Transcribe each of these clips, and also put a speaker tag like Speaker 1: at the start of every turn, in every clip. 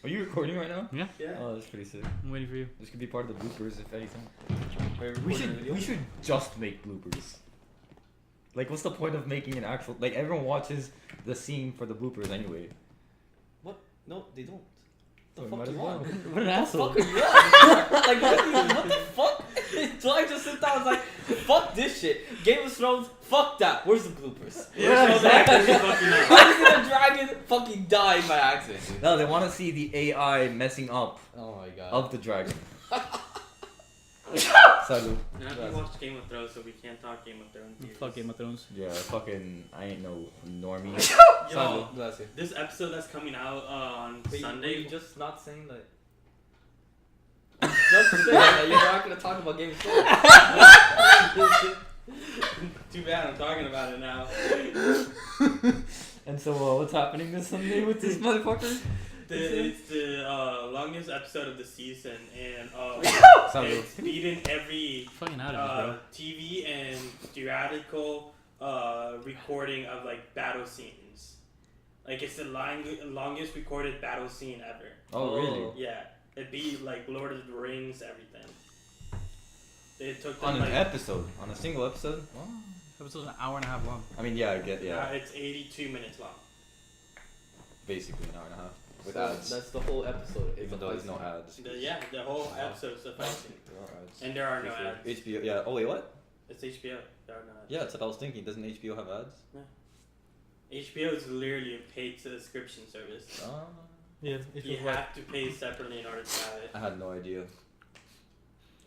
Speaker 1: Are you recording right now?
Speaker 2: Yeah.
Speaker 3: Yeah.
Speaker 1: Oh, that's pretty sick.
Speaker 2: I'm waiting for you.
Speaker 1: This could be part of the bloopers if anything.
Speaker 3: Wait,
Speaker 1: We should just make bloopers. Like, what's the point of making an actual? Like, everyone watches the scene for the bloopers anyway.
Speaker 3: What? No, they don't. The
Speaker 1: So
Speaker 3: fuck
Speaker 1: might
Speaker 3: you
Speaker 1: as well.
Speaker 3: want?
Speaker 2: What an asshole.
Speaker 3: Fuck are you on? Like what the fuck? So I just sit down and was like, fuck this shit. Game of Thrones, fuck that. Where's the bloopers?
Speaker 1: Yeah,
Speaker 2: exactly.
Speaker 3: Why did a dragon fucking die by accident? Dude?
Speaker 1: No, they want to see the AI messing up
Speaker 3: Oh my god.
Speaker 1: of the dragon. Salud.
Speaker 4: Now we watched Game of Thrones, so we can't talk Game of Thrones. here.
Speaker 2: Fuck Game of Thrones.
Speaker 1: Yeah, fucking, I ain't no normie.
Speaker 4: Yo,
Speaker 3: Bless you.
Speaker 4: this episode that's coming out on
Speaker 3: Wait,
Speaker 4: Sunday.
Speaker 3: were you just not saying that? Just saying that you're not gonna talk about Game of Thrones.
Speaker 4: Too bad I'm talking about it now.
Speaker 1: And so, what's happening this Sunday with this motherfucker?
Speaker 4: It's the longest episode of the season, and
Speaker 1: Salud.
Speaker 4: it's beaten every
Speaker 2: Fucking out of it,
Speaker 4: TV and theatrical recording of like battle scenes. Like it's the longest recorded battle scene ever.
Speaker 1: Oh, really?
Speaker 4: Yeah, it beat like Lord of the Rings, everything. It took them
Speaker 1: On an
Speaker 4: like
Speaker 1: episode? On a single episode?
Speaker 2: bro. Episode's an hour and a half long.
Speaker 1: I mean, yeah, I get, yeah.
Speaker 4: it's 82 minutes long.
Speaker 1: Basically an hour and a half. With
Speaker 3: So
Speaker 1: ads.
Speaker 3: that's the whole episode.
Speaker 1: Even though there's no ads.
Speaker 4: The whole episode is the fighting,
Speaker 1: There are ads.
Speaker 4: and there are no
Speaker 1: HBO.
Speaker 4: ads.
Speaker 1: HBO, yeah. Oh, wait, what?
Speaker 4: It's HBO. There are no ads.
Speaker 1: Yeah, that's what I was thinking. Doesn't HBO have ads?
Speaker 4: HBO is literally a paid subscription service.
Speaker 2: Yeah,
Speaker 4: You have to pay separately in order to have it.
Speaker 1: I had no idea.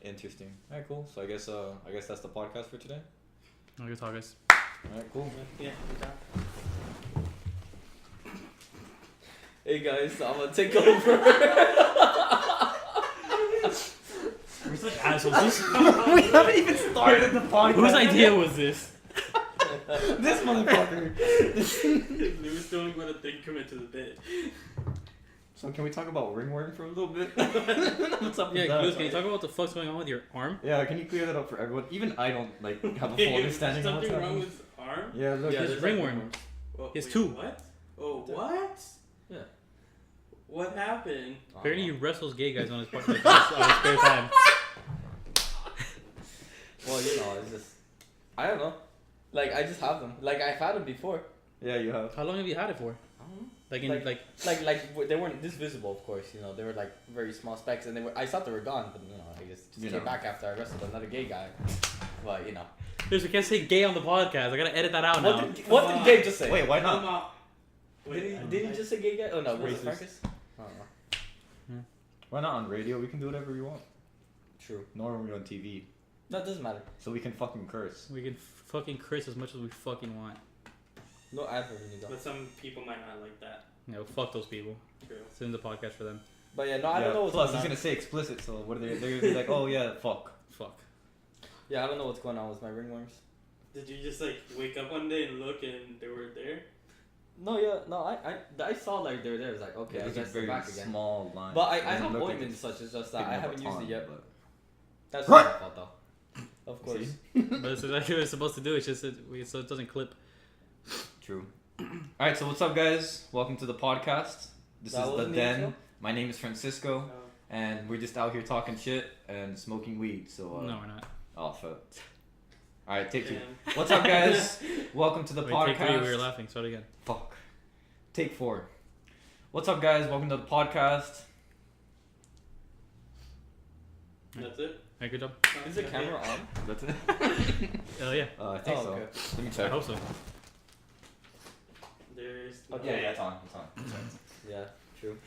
Speaker 1: Interesting. Alright, cool. So I guess that's the podcast for today.
Speaker 2: Okay, talk guys.
Speaker 1: Alright, cool.
Speaker 4: Yeah.
Speaker 3: Hey guys, I'm gonna take over.
Speaker 2: We're such assholes.
Speaker 1: We haven't even started the podcast.
Speaker 2: Whose idea was this?
Speaker 1: This motherfucker.
Speaker 4: Louis don't want to think commit to the bit.
Speaker 1: So can we talk about ringworm for a little bit? What's up with
Speaker 2: Yeah,
Speaker 1: that?
Speaker 2: Lewis, can you talk about what the fuck's going on with your arm?
Speaker 1: Yeah, can you clear that up for everyone? Even I don't like have a full understanding of what's
Speaker 4: Something wrong
Speaker 1: happening.
Speaker 4: with his arm?
Speaker 1: Yeah, look.
Speaker 2: Yeah,
Speaker 1: it's
Speaker 2: there's ringworm.
Speaker 4: Well,
Speaker 2: He has
Speaker 4: wait,
Speaker 2: two.
Speaker 4: What? Oh, what?
Speaker 3: Yeah.
Speaker 4: What happened?
Speaker 2: Apparently he wrestles gay guys on his part, like, on his spare time.
Speaker 3: Well, you know, it's just I don't know. Like I just have them. Like I've had them before.
Speaker 1: Yeah, you have.
Speaker 2: How long have you had it for?
Speaker 3: I don't know.
Speaker 2: Like in
Speaker 3: Like they weren't this visible, of course. You know, they were like very small specks, and they were. I thought they were gone, but you know, I just
Speaker 1: You
Speaker 3: came
Speaker 1: know.
Speaker 3: back after I wrestled another gay guy. But you know,
Speaker 2: Lewis, we can't say gay on the podcast. I gotta edit that out now.
Speaker 3: what did Gabe just say?
Speaker 1: Wait, why
Speaker 4: Come
Speaker 1: not?
Speaker 4: on.
Speaker 3: Did he just say gay guy? Oh no, was it
Speaker 2: Racist.
Speaker 3: Marcus? I don't know.
Speaker 1: Why not on radio? We can do whatever we want.
Speaker 3: True.
Speaker 1: Nor are we on TV.
Speaker 3: No, it doesn't matter.
Speaker 1: So we can fucking curse.
Speaker 2: We can fucking curse as much as we fucking want.
Speaker 3: No ad for me,
Speaker 4: But some people might not like that.
Speaker 2: You know, fuck those people.
Speaker 4: True.
Speaker 2: It's in the podcast for them.
Speaker 3: But yeah, no, I don't know what's
Speaker 1: Plus,
Speaker 3: going
Speaker 1: he's
Speaker 3: on.
Speaker 1: gonna say explicit, so what are they? They're gonna be like, oh yeah, fuck.
Speaker 2: Fuck.
Speaker 3: Yeah, I don't know what's going on with my ringworms.
Speaker 4: Did you just like wake up one day and look and they were there?
Speaker 3: No, yeah, no, I saw like they were there. It's like okay, I
Speaker 1: There's a
Speaker 3: guess they're
Speaker 1: very
Speaker 3: back again.
Speaker 1: small line.
Speaker 3: But I
Speaker 1: It doesn't
Speaker 3: have
Speaker 1: look like
Speaker 3: ointment and
Speaker 1: it's
Speaker 3: such. It's just that
Speaker 1: big
Speaker 3: I
Speaker 1: enough
Speaker 3: haven't
Speaker 1: a
Speaker 3: used
Speaker 1: ton,
Speaker 3: it yet.
Speaker 1: but-
Speaker 3: That's not my fault though. Of course.
Speaker 1: See?
Speaker 2: But it's exactly what it's supposed to do. It's just so it doesn't clip.
Speaker 1: True. Alright, so what's up, guys? Welcome to the podcast. This
Speaker 3: That
Speaker 1: is The
Speaker 3: wasn't the
Speaker 1: Den.
Speaker 3: intro?
Speaker 1: My name is Francisco, and we're just out here talking shit and smoking weed, so...
Speaker 2: No, we're not.
Speaker 1: Oh, fuck. Alright, take two.
Speaker 4: Damn.
Speaker 1: What's up, guys? Welcome to the
Speaker 2: Wait,
Speaker 1: podcast.
Speaker 2: take 3, we were laughing. Start again.
Speaker 1: Fuck. Take 4. What's up, guys? Welcome to the podcast.
Speaker 4: That's it?
Speaker 2: Hey, good job.
Speaker 3: Is the camera on?
Speaker 1: That's it?
Speaker 2: Hell yeah.
Speaker 1: I think
Speaker 3: Oh,
Speaker 1: so.
Speaker 3: okay.
Speaker 1: Let me
Speaker 2: I
Speaker 1: check.
Speaker 2: hope so.
Speaker 4: There's
Speaker 3: Okay.
Speaker 1: Yeah, it's on. It's on.
Speaker 3: Yeah, true.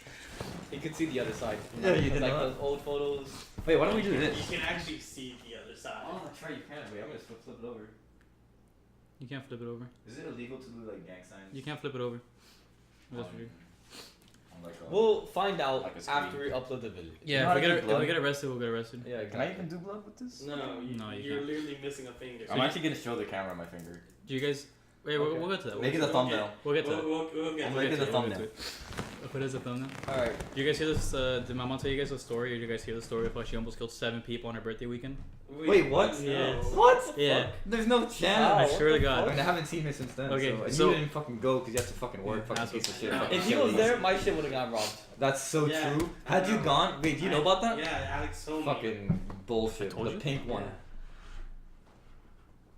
Speaker 3: You could see the other side.
Speaker 1: Yeah, you did
Speaker 3: like
Speaker 1: not.
Speaker 3: those old photos.
Speaker 1: Wait, why don't we do
Speaker 4: You
Speaker 1: this?
Speaker 4: can actually see the other side.
Speaker 1: Oh, that's right. You can. Wait, I'm gonna flip it over.
Speaker 2: You can't flip it over.
Speaker 1: Is it illegal to do like gang signs?
Speaker 2: You can't flip it over. That's
Speaker 1: Um,
Speaker 2: weird.
Speaker 1: on, like,
Speaker 3: We'll find out
Speaker 1: Like a screen.
Speaker 3: after we upload the video.
Speaker 1: You know
Speaker 2: Yeah,
Speaker 1: how
Speaker 2: if
Speaker 1: to do
Speaker 2: we
Speaker 1: blood?
Speaker 2: get arrested, we'll get arrested.
Speaker 3: Yeah,
Speaker 1: Can I
Speaker 3: exactly.
Speaker 1: even do blood with this?
Speaker 4: No,
Speaker 2: No, you
Speaker 4: you're
Speaker 2: can't.
Speaker 4: literally missing a finger.
Speaker 1: I'm actually gonna show the camera my finger.
Speaker 2: Do you guys? Wait,
Speaker 3: Okay.
Speaker 2: we'll get to that.
Speaker 1: Make it a thumbnail.
Speaker 2: We'll get to that.
Speaker 4: We'll get
Speaker 1: I'm
Speaker 4: to
Speaker 1: making
Speaker 4: it.
Speaker 1: a thumbnail.
Speaker 2: put it as a thumbnail.
Speaker 3: All right.
Speaker 2: You guys hear this? Did my mom tell you guys a story, or did you guys hear the story of how she almost killed 7 people on her birthday weekend?
Speaker 1: Wait, what?
Speaker 2: Yeah.
Speaker 1: What?
Speaker 2: Yeah.
Speaker 1: There's no chance.
Speaker 2: I
Speaker 3: Wow.
Speaker 2: swear to
Speaker 1: I
Speaker 2: God.
Speaker 1: mean, I haven't seen her since then.
Speaker 2: Okay,
Speaker 1: so, and
Speaker 2: so-
Speaker 1: you didn't fucking go because you have to fucking work.
Speaker 2: Yeah,
Speaker 1: Fucking
Speaker 2: that's
Speaker 1: piece of
Speaker 2: what-
Speaker 1: shit.
Speaker 4: Yeah.
Speaker 1: fucking
Speaker 3: If he was
Speaker 1: shit.
Speaker 3: there, my shit would have got robbed.
Speaker 1: That's so
Speaker 4: Yeah.
Speaker 1: true. Had you
Speaker 4: No.
Speaker 1: gone, wait, do you know about that?
Speaker 4: Yeah, Alex told me.
Speaker 1: Fucking bullshit.
Speaker 2: I told
Speaker 1: The
Speaker 2: you?
Speaker 1: pink one.
Speaker 4: Yeah.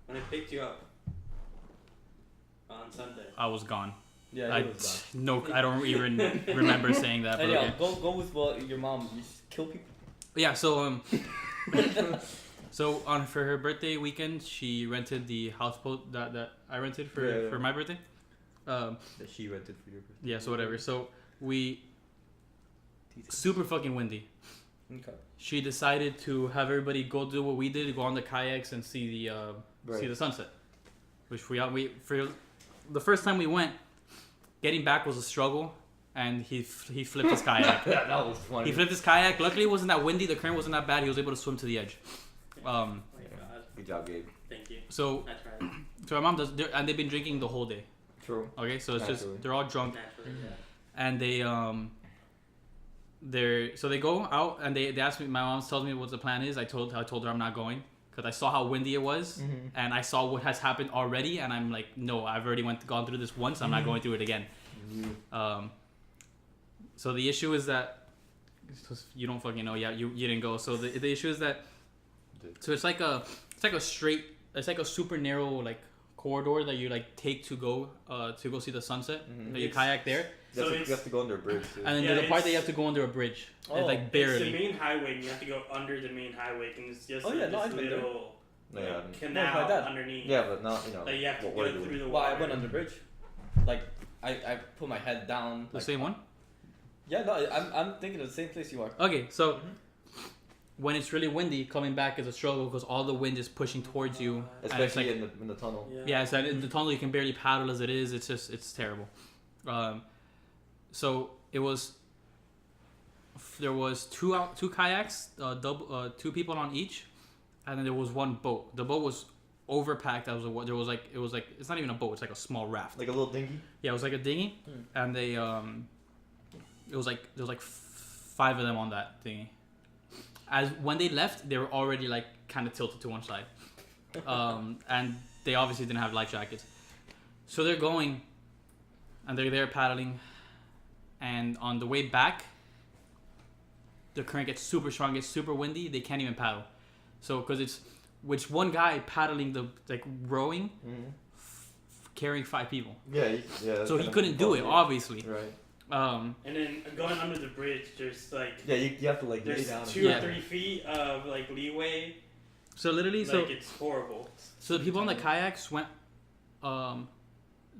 Speaker 4: When I picked you up on Sunday.
Speaker 2: I was gone.
Speaker 3: Yeah,
Speaker 2: I
Speaker 3: he was
Speaker 2: no, I don't even remember saying that.
Speaker 3: gone.
Speaker 2: But
Speaker 3: And
Speaker 2: okay.
Speaker 3: go with what your mom. You just kill people.
Speaker 2: Yeah. So so for her birthday weekend, she rented the houseboat that I rented for
Speaker 1: Yeah, yeah.
Speaker 2: for my birthday.
Speaker 1: That she rented for your birthday.
Speaker 2: Yeah. So whatever. So we super fucking windy.
Speaker 3: Okay.
Speaker 2: She decided to have everybody go do what we did, go on the kayaks and see the
Speaker 1: Right.
Speaker 2: see the sunset. Which we for the first time we went, getting back was a struggle, and he flipped his kayak.
Speaker 1: that was funny.
Speaker 2: He flipped his kayak. Luckily, it wasn't that windy. The current wasn't that bad. He was able to swim to the edge.
Speaker 4: Oh my god.
Speaker 1: Good job, Gabe.
Speaker 4: Thank you.
Speaker 2: So
Speaker 4: I tried.
Speaker 2: my mom does, and they've been drinking the whole day.
Speaker 1: True.
Speaker 2: Okay, so it's
Speaker 1: Naturally.
Speaker 2: just they're all drunk,
Speaker 4: Naturally, yeah.
Speaker 2: and they go out and they ask me. My mom tells me what the plan is. I told her I'm not going because I saw how windy it was,
Speaker 1: Mm-hmm.
Speaker 2: and I saw what has happened already, and I'm like, no, I've already gone through this once. I'm not going through it again. So the issue is that you don't fucking know. Yeah, you didn't go. So the issue is that it's like a straight. It's like a super narrow like corridor that you like take to go see the sunset.
Speaker 1: Mhm.
Speaker 2: That you
Speaker 4: It's-
Speaker 2: kayak there,
Speaker 4: So
Speaker 1: you
Speaker 4: it's-
Speaker 1: have to go under a bridge. Too.
Speaker 2: and then
Speaker 4: Yeah,
Speaker 2: there's a part that you
Speaker 4: it's-
Speaker 2: have to go under a bridge.
Speaker 3: Oh,
Speaker 2: It's like
Speaker 4: It's
Speaker 2: barely.
Speaker 4: the main highway, and you have to go under the main highway, and it's just
Speaker 3: Oh,
Speaker 4: like
Speaker 3: yeah, no,
Speaker 4: this
Speaker 3: I've been there.
Speaker 4: little
Speaker 1: No, yeah, I haven't.
Speaker 4: canal
Speaker 3: No, my dad.
Speaker 4: underneath.
Speaker 1: Yeah, but not, you know.
Speaker 4: Like you have to
Speaker 1: what
Speaker 4: go
Speaker 1: we're doing.
Speaker 4: through the
Speaker 3: Well,
Speaker 4: water.
Speaker 3: I went under the bridge. Like I put my head down.
Speaker 2: The
Speaker 3: Like,
Speaker 2: same one.
Speaker 3: Yeah, no, I'm thinking of the same place you are.
Speaker 2: Okay, so when it's really windy, coming back is a struggle because all the wind is pushing towards you. and it's
Speaker 1: Especially
Speaker 2: like,
Speaker 1: in the tunnel.
Speaker 2: yeah, so in the tunnel you can barely paddle as it is. It's terrible. So there was two kayaks, two people on each, and then there was one boat. The boat was overpacked. There was it's not even a boat. It's like a small raft.
Speaker 1: Like a little dinghy.
Speaker 2: Yeah, it was like a dinghy, and they there was like 5 of them on that thingy. As when they left, they were already like kind of tilted to one side, and they obviously didn't have life jackets. So they're going, and they're there paddling, and on the way back, the current gets super strong, gets super windy. They can't even paddle, so because it's which one guy paddling rowing,
Speaker 1: Mm-hmm.
Speaker 2: carrying 5 people.
Speaker 1: Yeah, yeah.
Speaker 2: So he couldn't do it, obviously.
Speaker 1: Right.
Speaker 4: And then going under the bridge, there's like
Speaker 1: Yeah, you have to like lay
Speaker 4: there's
Speaker 1: down.
Speaker 4: 2
Speaker 2: Yeah.
Speaker 4: or 3 feet of like leeway.
Speaker 2: So literally,
Speaker 4: Like it's horrible.
Speaker 2: So the people on the kayaks went,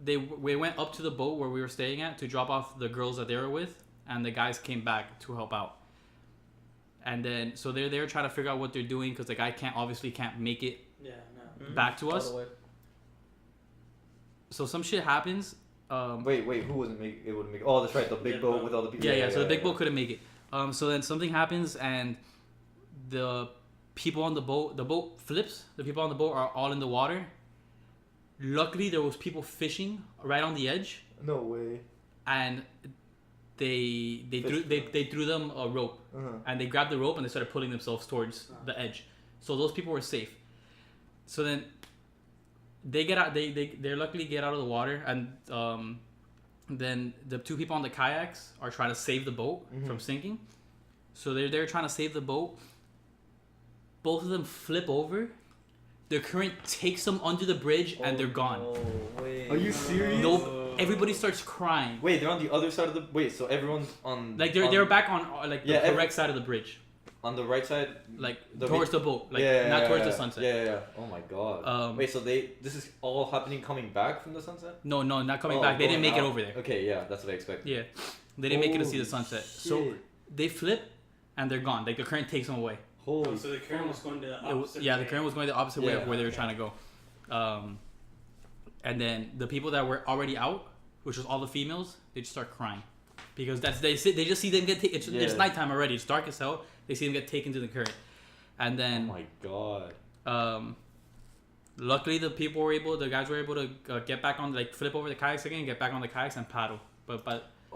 Speaker 2: we went up to the boat where we were staying at to drop off the girls that they were with, and the guys came back to help out. And then so they're there trying to figure out what they're doing because the guy can't make it
Speaker 4: Yeah, no.
Speaker 2: back to
Speaker 3: All
Speaker 2: us.
Speaker 3: the way.
Speaker 2: So some shit happens.
Speaker 1: Wait, who wasn't make? It wouldn't make. Oh, that's right. The big
Speaker 4: Yeah,
Speaker 1: boat
Speaker 4: but-
Speaker 1: with all the people.
Speaker 2: Yeah. So the big boat couldn't make it. So then something happens and the people on the boat flips. The people on the boat are all in the water. Luckily, there was people fishing right on the edge.
Speaker 1: No way.
Speaker 2: And they threw them a rope,
Speaker 1: Uh-huh.
Speaker 2: and they grabbed the rope and they started pulling themselves towards the edge. So those people were safe. So then they get out. They luckily get out of the water, and then the 2 people on the kayaks are trying to save the boat from sinking. So they're there trying to save the boat. Both of them flip over. The current takes them under the bridge, and they're gone.
Speaker 3: Oh, wait.
Speaker 1: Are you serious?
Speaker 2: Nope. Everybody starts crying.
Speaker 1: Wait, they're on the other side of the. Wait, so everyone's on.
Speaker 2: Like
Speaker 1: on,
Speaker 2: they're back on like
Speaker 1: Yeah,
Speaker 2: the correct side of the bridge,
Speaker 1: on the right side.
Speaker 2: like
Speaker 1: The
Speaker 2: towards the boat, like
Speaker 1: yeah,
Speaker 2: not
Speaker 1: yeah,
Speaker 2: towards
Speaker 1: yeah,
Speaker 2: the sunset.
Speaker 1: Yeah. Oh my god. Wait, so this is all happening coming back from the sunset?
Speaker 2: No, not coming
Speaker 1: Oh,
Speaker 2: back. They didn't
Speaker 1: going
Speaker 2: make it
Speaker 1: out.
Speaker 2: over there.
Speaker 1: Okay, yeah, that's what I expected.
Speaker 2: Yeah, they didn't make it to see the
Speaker 1: Holy
Speaker 2: sunset. So
Speaker 1: shit.
Speaker 2: they flip, and they're gone. Like the current takes them away.
Speaker 1: Holy.
Speaker 4: Oh, so the current was going to the
Speaker 2: It was-
Speaker 4: opposite
Speaker 2: yeah, the
Speaker 4: way.
Speaker 2: current was going the opposite way of
Speaker 1: Yeah,
Speaker 2: where they were
Speaker 4: okay.
Speaker 2: trying to go. And then the people that were already out, which was all the females, they just start crying because they just see them get taken. It's
Speaker 1: Yeah.
Speaker 2: nighttime already. It's dark as hell. They see them get taken to the current, and
Speaker 1: Oh
Speaker 2: then
Speaker 1: my god.
Speaker 2: luckily the guys were able to get back on, like flip over the kayaks again, get back on the kayaks and paddle. But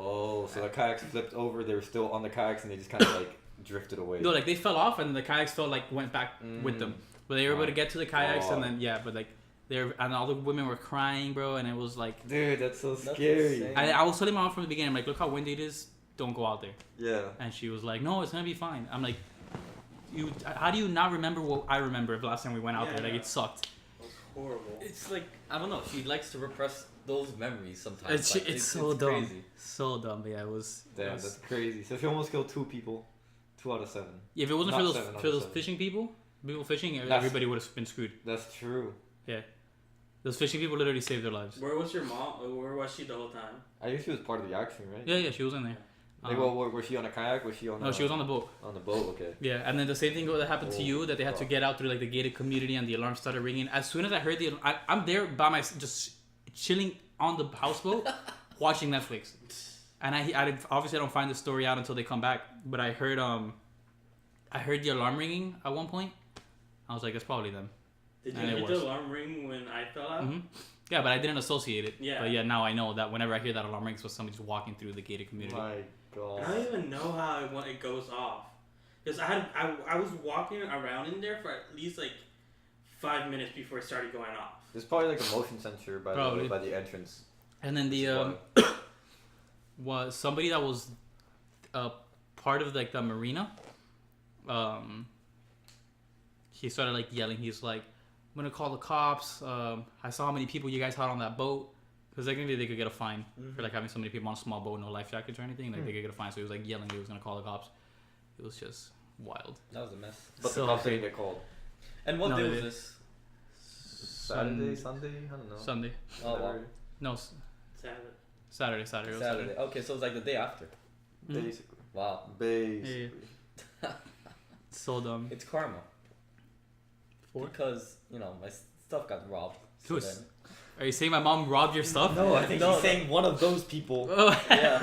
Speaker 1: Oh, so the kayaks flipped over. They were still on the kayaks, and they just kind of like drifted away.
Speaker 2: No, like they fell off, and the kayaks went back with them. But they were able to get to the kayaks, and then but like and all the women were crying, bro, and it was like,
Speaker 1: Dude, that's so
Speaker 3: That's
Speaker 1: scary.
Speaker 3: insane.
Speaker 2: I was telling my mom from the beginning, I'm like, look how windy it is, don't go out there.
Speaker 1: Yeah.
Speaker 2: And she was like, no, it's gonna be fine. I'm like, how do you not remember what I remember of the last time we went out there? Like it sucked.
Speaker 4: It was horrible.
Speaker 3: It's like I don't know. She likes to repress those memories sometimes.
Speaker 2: It's so dumb.
Speaker 3: Crazy.
Speaker 2: So dumb, but yeah, it was.
Speaker 1: Damn,
Speaker 2: it was-
Speaker 1: that's crazy. So she almost killed 2 people. 2 out of 7.
Speaker 2: Yeah, if it wasn't
Speaker 1: Not
Speaker 2: for
Speaker 1: 7 out
Speaker 2: those
Speaker 1: of 7.
Speaker 2: fishing people fishing,
Speaker 1: That's-
Speaker 2: everybody would have been screwed.
Speaker 1: That's true.
Speaker 2: Those fishing people literally saved their lives.
Speaker 4: Where was your mom? Where was she the whole time?
Speaker 1: I guess she was part of the action, right?
Speaker 2: Yeah, she was in there.
Speaker 1: Like, well, was she on a kayak? Was she on?
Speaker 2: No, she was on the boat.
Speaker 1: On the boat. Okay.
Speaker 2: Yeah, and then the same thing that happened to you, that they had to get out through like the gated community, and the alarm started ringing. As soon as I heard I'm there by just chilling on the houseboat, watching Netflix, and I obviously I don't find the story out until they come back. But I heard the alarm ringing at one point. I was like, it's probably them.
Speaker 4: Did you
Speaker 2: And it
Speaker 4: hear
Speaker 2: was.
Speaker 4: the alarm ring when I fell out?
Speaker 2: hmm Yeah, but I didn't associate it.
Speaker 4: Yeah.
Speaker 2: But yeah, now I know that whenever I hear that alarm ring, it's when somebody's walking through the gated community.
Speaker 1: My
Speaker 4: I
Speaker 1: God.
Speaker 4: don't even know how it goes off. Because I was walking around in there for at least like 5 minutes before it started going off.
Speaker 1: There's probably like a motion sensor
Speaker 2: Probably.
Speaker 1: by the entrance.
Speaker 2: And then the was somebody that was part of like the marina. He started like yelling. He's like, "I'm gonna call the cops. I saw how many people you guys had on that boat." Because technically they could get a fine for like having so many people on a small boat, no life jackets or anything. Like they could get a fine. So he was like yelling. He was gonna call the cops. It was just wild.
Speaker 3: That was a mess.
Speaker 1: But
Speaker 2: So
Speaker 1: the cops
Speaker 2: crazy.
Speaker 1: didn't get called.
Speaker 3: And what
Speaker 2: No,
Speaker 3: day
Speaker 2: they
Speaker 3: was
Speaker 2: did.
Speaker 3: this?
Speaker 1: Saturday, Sunday, I don't know.
Speaker 2: Sunday.
Speaker 3: Oh wow.
Speaker 2: No,
Speaker 4: Saturday.
Speaker 2: Saturday. It was
Speaker 3: Saturday. Okay, so it was like the day after.
Speaker 2: Mhm.
Speaker 1: Basically.
Speaker 3: Wow.
Speaker 1: Basically.
Speaker 2: So dumb.
Speaker 3: It's karma.
Speaker 2: For?
Speaker 3: Because my stuff got robbed. So
Speaker 2: Who's-
Speaker 3: then-
Speaker 2: Are you saying my mom robbed your stuff?
Speaker 1: No, I think
Speaker 3: No,
Speaker 1: he's saying one of those people.
Speaker 2: Oh,
Speaker 3: yeah.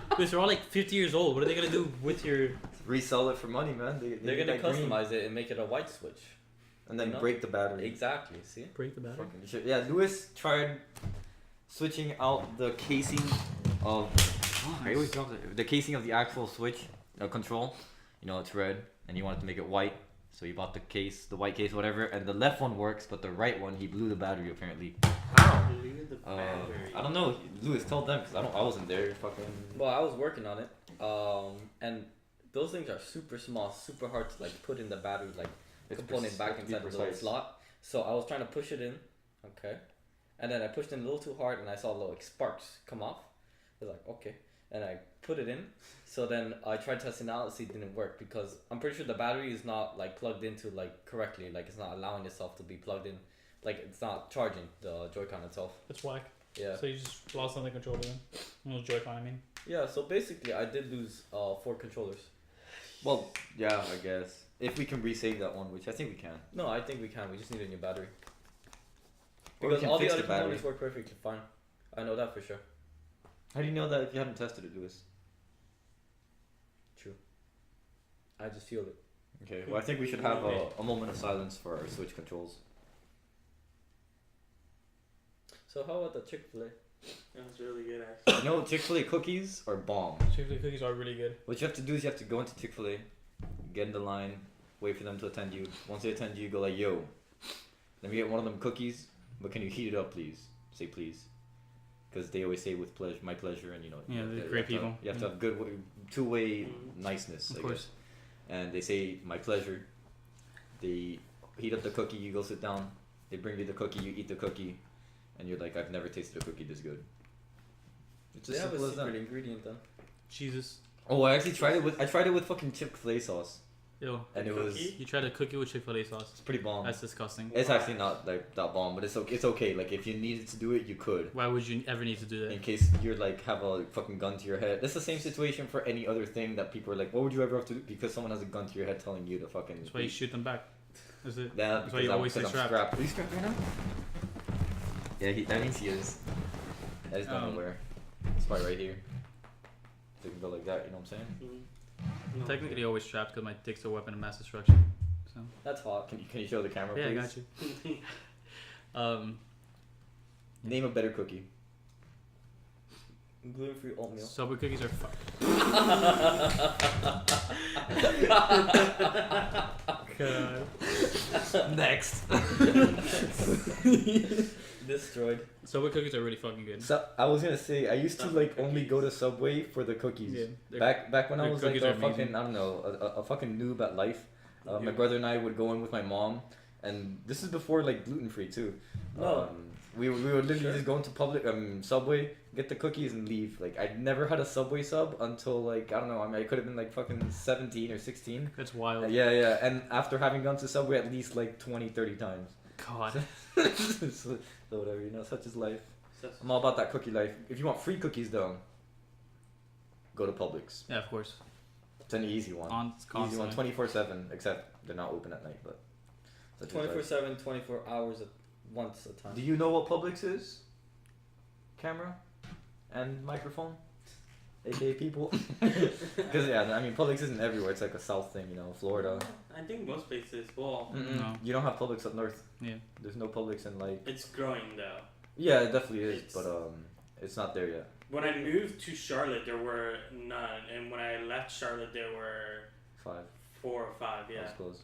Speaker 2: because they're all like 50 years old. What are they gonna do with your?
Speaker 1: Resell it for money, man.
Speaker 3: They're
Speaker 1: get
Speaker 3: gonna
Speaker 1: that green.
Speaker 3: customize it and make it a white switch.
Speaker 1: And then
Speaker 3: you know?
Speaker 1: break the battery.
Speaker 3: Exactly. See.
Speaker 2: Break the battery.
Speaker 1: Fucking shit. Yeah, Lewis tried switching out the casing of. I always drop it. The casing of the actual switch control. It's red, and he wanted to make it white. So he bought the white case, whatever, and the left one works, but the right one, he blew the battery apparently.
Speaker 4: How? Leave the battery.
Speaker 1: I don't know. Lewis, tell them because I wasn't there. Fucking.
Speaker 3: Well, I was working on it, and those things are super small, super hard to like put in the battery component back inside the little slot. So I was trying to push it in, okay, and then I pushed in a little too hard, and I saw little sparks come off. I was like, okay, and I put it in. So then I tried testing out, see it didn't work because I'm pretty sure the battery is not like plugged into like correctly, like it's not allowing itself to be plugged in, like it's not charging the Joy-Con itself.
Speaker 2: That's whack.
Speaker 3: Yeah.
Speaker 2: So you just lost on the controller then. No Joy-Con, I mean.
Speaker 3: Yeah. So basically, I did lose 4 controllers.
Speaker 1: Well, yeah, I guess if we can resave that one, which I think we can.
Speaker 3: No, I think we can. We just need a new battery.
Speaker 1: Or we
Speaker 3: Because
Speaker 1: can
Speaker 3: all the
Speaker 1: fix
Speaker 3: other
Speaker 1: the battery.
Speaker 3: components work perfectly fine. I know that for sure.
Speaker 1: How do you know that if you haven't tested it, Lewis?
Speaker 3: True. I just feel it.
Speaker 1: Okay, well I think we should have a moment of silence for our Switch controls.
Speaker 3: So how about the Chick-fil-A?
Speaker 4: That was really good, actually.
Speaker 1: Chick-fil-A cookies are bomb.
Speaker 2: Chick-fil-A cookies are really good.
Speaker 1: What you have to do is you have to go into Chick-fil-A, get in the line, wait for them to attend you. Once they attend you, go like, yo, let me get one of them cookies, but can you heat it up, please? Say please. Because they always say with pleasure, my pleasure, and
Speaker 2: Yeah, they're
Speaker 1: you
Speaker 2: great
Speaker 1: have to have-
Speaker 2: people.
Speaker 1: You have to have good two-way
Speaker 4: Mhm.
Speaker 1: niceness,
Speaker 2: Of
Speaker 1: I
Speaker 2: course.
Speaker 1: guess. And they say my pleasure. They heat up the cookie, you go sit down. They bring you the cookie, you eat the cookie, and you're like, I've never tasted a cookie this good. It's
Speaker 3: They
Speaker 1: as
Speaker 3: have a
Speaker 1: simple as
Speaker 3: secret
Speaker 1: that.
Speaker 3: ingredient then.
Speaker 2: Jesus.
Speaker 1: Oh, I actually tried it with fucking Chick-fil-A sauce,
Speaker 2: Yo.
Speaker 1: and it was
Speaker 4: Cookie?
Speaker 2: You tried to cook it with Chick-fil-A sauce.
Speaker 1: it's pretty bomb.
Speaker 2: That's disgusting.
Speaker 1: It's actually not like that bomb, but it's okay. Like if you needed to do it, you could.
Speaker 2: Why would you ever need to do
Speaker 1: In
Speaker 2: that?
Speaker 1: case you're like have a fucking gun to your head. It's the same situation for any other thing that people are like, what would you ever have to do? Because someone has a gun to your head telling you to fucking.
Speaker 2: That's why you shoot them back. Is it?
Speaker 1: Yeah,
Speaker 2: That's why you always stay strapped.
Speaker 1: Are you strapped right now? Yeah, that means he is. I just don't know where. It's probably right here. So you can go like that. You know what I'm saying?
Speaker 4: No.
Speaker 2: Technically, always strapped because my dick's a weapon of mass destruction. So.
Speaker 3: That's hot.
Speaker 1: Can you show the camera,
Speaker 2: Yeah, I
Speaker 1: please?
Speaker 2: got you.
Speaker 1: Name a better cookie.
Speaker 3: Gluten-free oatmeal.
Speaker 2: Subway cookies are fuck.
Speaker 1: Next.
Speaker 3: Destroyed.
Speaker 2: Subway cookies are really fucking good.
Speaker 1: So I was gonna say I used to
Speaker 4: Subway
Speaker 1: like only
Speaker 4: cookies.
Speaker 1: go to Subway for the cookies.
Speaker 2: Yeah, they're-
Speaker 1: Back when I
Speaker 2: their
Speaker 1: was like
Speaker 2: cookies
Speaker 1: a
Speaker 2: are amazing.
Speaker 1: fucking I don't know a fucking noob at life. My
Speaker 4: Yeah.
Speaker 1: brother and I would go in with my mom, and this is before like gluten free too.
Speaker 3: No.
Speaker 1: We would literally
Speaker 3: Sure.
Speaker 1: just go into public Subway, get the cookies and leave. Like I never had a Subway sub until like I don't know. I mean I could have been like fucking 17 or 16.
Speaker 2: That's wild.
Speaker 1: Yeah, and after having gone to Subway at least like 20, 30 times.
Speaker 2: God.
Speaker 1: So whatever, you know, such is life. I'm all about that cookie life. If you want free cookies though, go to Publix.
Speaker 2: Yeah, of course.
Speaker 1: It's an easy one. Easy one,
Speaker 2: Constantly.
Speaker 1: 24/7. Except they're not open at night, but. such is life.
Speaker 3: 24/7, 24 hours at once a time.
Speaker 1: Do you know what Publix is? Camera, and microphone, aka people. Because yeah, I mean Publix isn't everywhere. It's like a south thing, you know, Florida.
Speaker 4: I think most places. Well,
Speaker 2: No.
Speaker 1: You don't have Publix up north.
Speaker 2: Yeah.
Speaker 1: There's no Publix in like.
Speaker 4: it's growing though.
Speaker 1: Yeah, it definitely is,
Speaker 4: It's-
Speaker 1: but it's not there yet.
Speaker 4: When I moved to Charlotte, there were none, and when I left Charlotte, there were
Speaker 1: 5.
Speaker 4: 4 or 5.
Speaker 1: That
Speaker 4: Yeah.
Speaker 1: was close.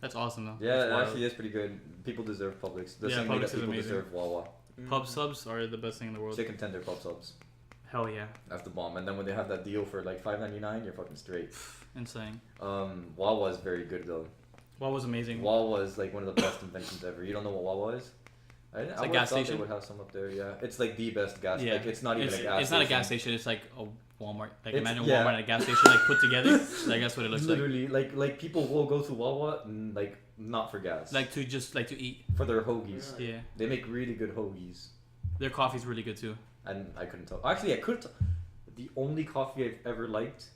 Speaker 2: That's awesome though.
Speaker 1: Yeah,
Speaker 2: That's
Speaker 1: it
Speaker 2: wild.
Speaker 1: actually is pretty good. People deserve Publix. The
Speaker 2: Yeah,
Speaker 1: same way
Speaker 2: Publix
Speaker 1: that
Speaker 2: is
Speaker 1: people
Speaker 2: amazing.
Speaker 1: deserve Wawa.
Speaker 2: Pub subs are the best thing in the world.
Speaker 1: Chicken tender pub subs.
Speaker 2: Hell yeah.
Speaker 1: That's the bomb. And then when they have that deal for like $5.99, you're fucking straight.
Speaker 2: Insane.
Speaker 1: Wawa is very good though.
Speaker 2: What was amazing?
Speaker 1: Wawa is like one of the best inventions ever. You don't know what Wawa is? I
Speaker 2: a
Speaker 1: would've
Speaker 2: gas
Speaker 1: thought
Speaker 2: station?
Speaker 1: They would have some up there. Yeah, it's like the best gas.
Speaker 2: Yeah.
Speaker 1: Like it's not even
Speaker 2: It's,
Speaker 1: a gas.
Speaker 2: it's not a gas station. It's like a Walmart. Like
Speaker 1: It's-
Speaker 2: imagine
Speaker 1: yeah.
Speaker 2: Walmart and a gas station like put together. Like that's what it looks like.
Speaker 1: Literally, like people will go to Wawa and like not for gas.
Speaker 2: Like to just like to eat.
Speaker 1: for their hoagies.
Speaker 2: Yeah.
Speaker 1: They make really good hoagies,
Speaker 2: Their coffee's really good too.
Speaker 1: and I couldn't tell. Actually, I could. The only coffee I've ever liked,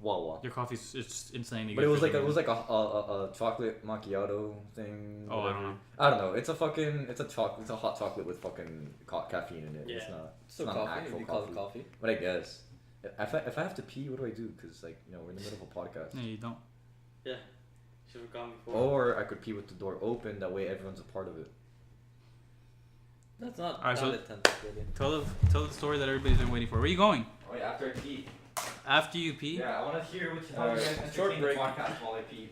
Speaker 1: Wawa.
Speaker 2: Their coffee's it's insanely good.
Speaker 1: But it was
Speaker 2: for
Speaker 1: like
Speaker 2: some
Speaker 1: it was
Speaker 2: reason.
Speaker 1: like a chocolate macchiato thing.
Speaker 2: Oh, I
Speaker 1: whatever.
Speaker 2: don't know.
Speaker 1: I don't know. It's a fucking it's a hot chocolate with fucking caffeine in it. It's
Speaker 4: Yeah.
Speaker 1: not.
Speaker 3: So
Speaker 1: not
Speaker 3: coffee,
Speaker 1: actual
Speaker 3: you call it
Speaker 1: coffee.
Speaker 3: coffee.
Speaker 1: But I guess if I have to pee, what do I do? Because like you know we're in the middle of a podcast.
Speaker 2: Yeah, you don't.
Speaker 4: Should have gone before.
Speaker 1: Or I could pee with the door open. That way everyone's a part of it.
Speaker 3: That's not
Speaker 2: Alright, so-
Speaker 3: attentive, really.
Speaker 2: Tell the story that everybody's been waiting for. Where are you going?
Speaker 1: Oh yeah, after I pee.
Speaker 2: After you pee?
Speaker 1: Yeah, I want to hear what you
Speaker 3: Alright,
Speaker 1: guys
Speaker 3: short
Speaker 1: entertain
Speaker 3: break.
Speaker 1: the podcast while I pee.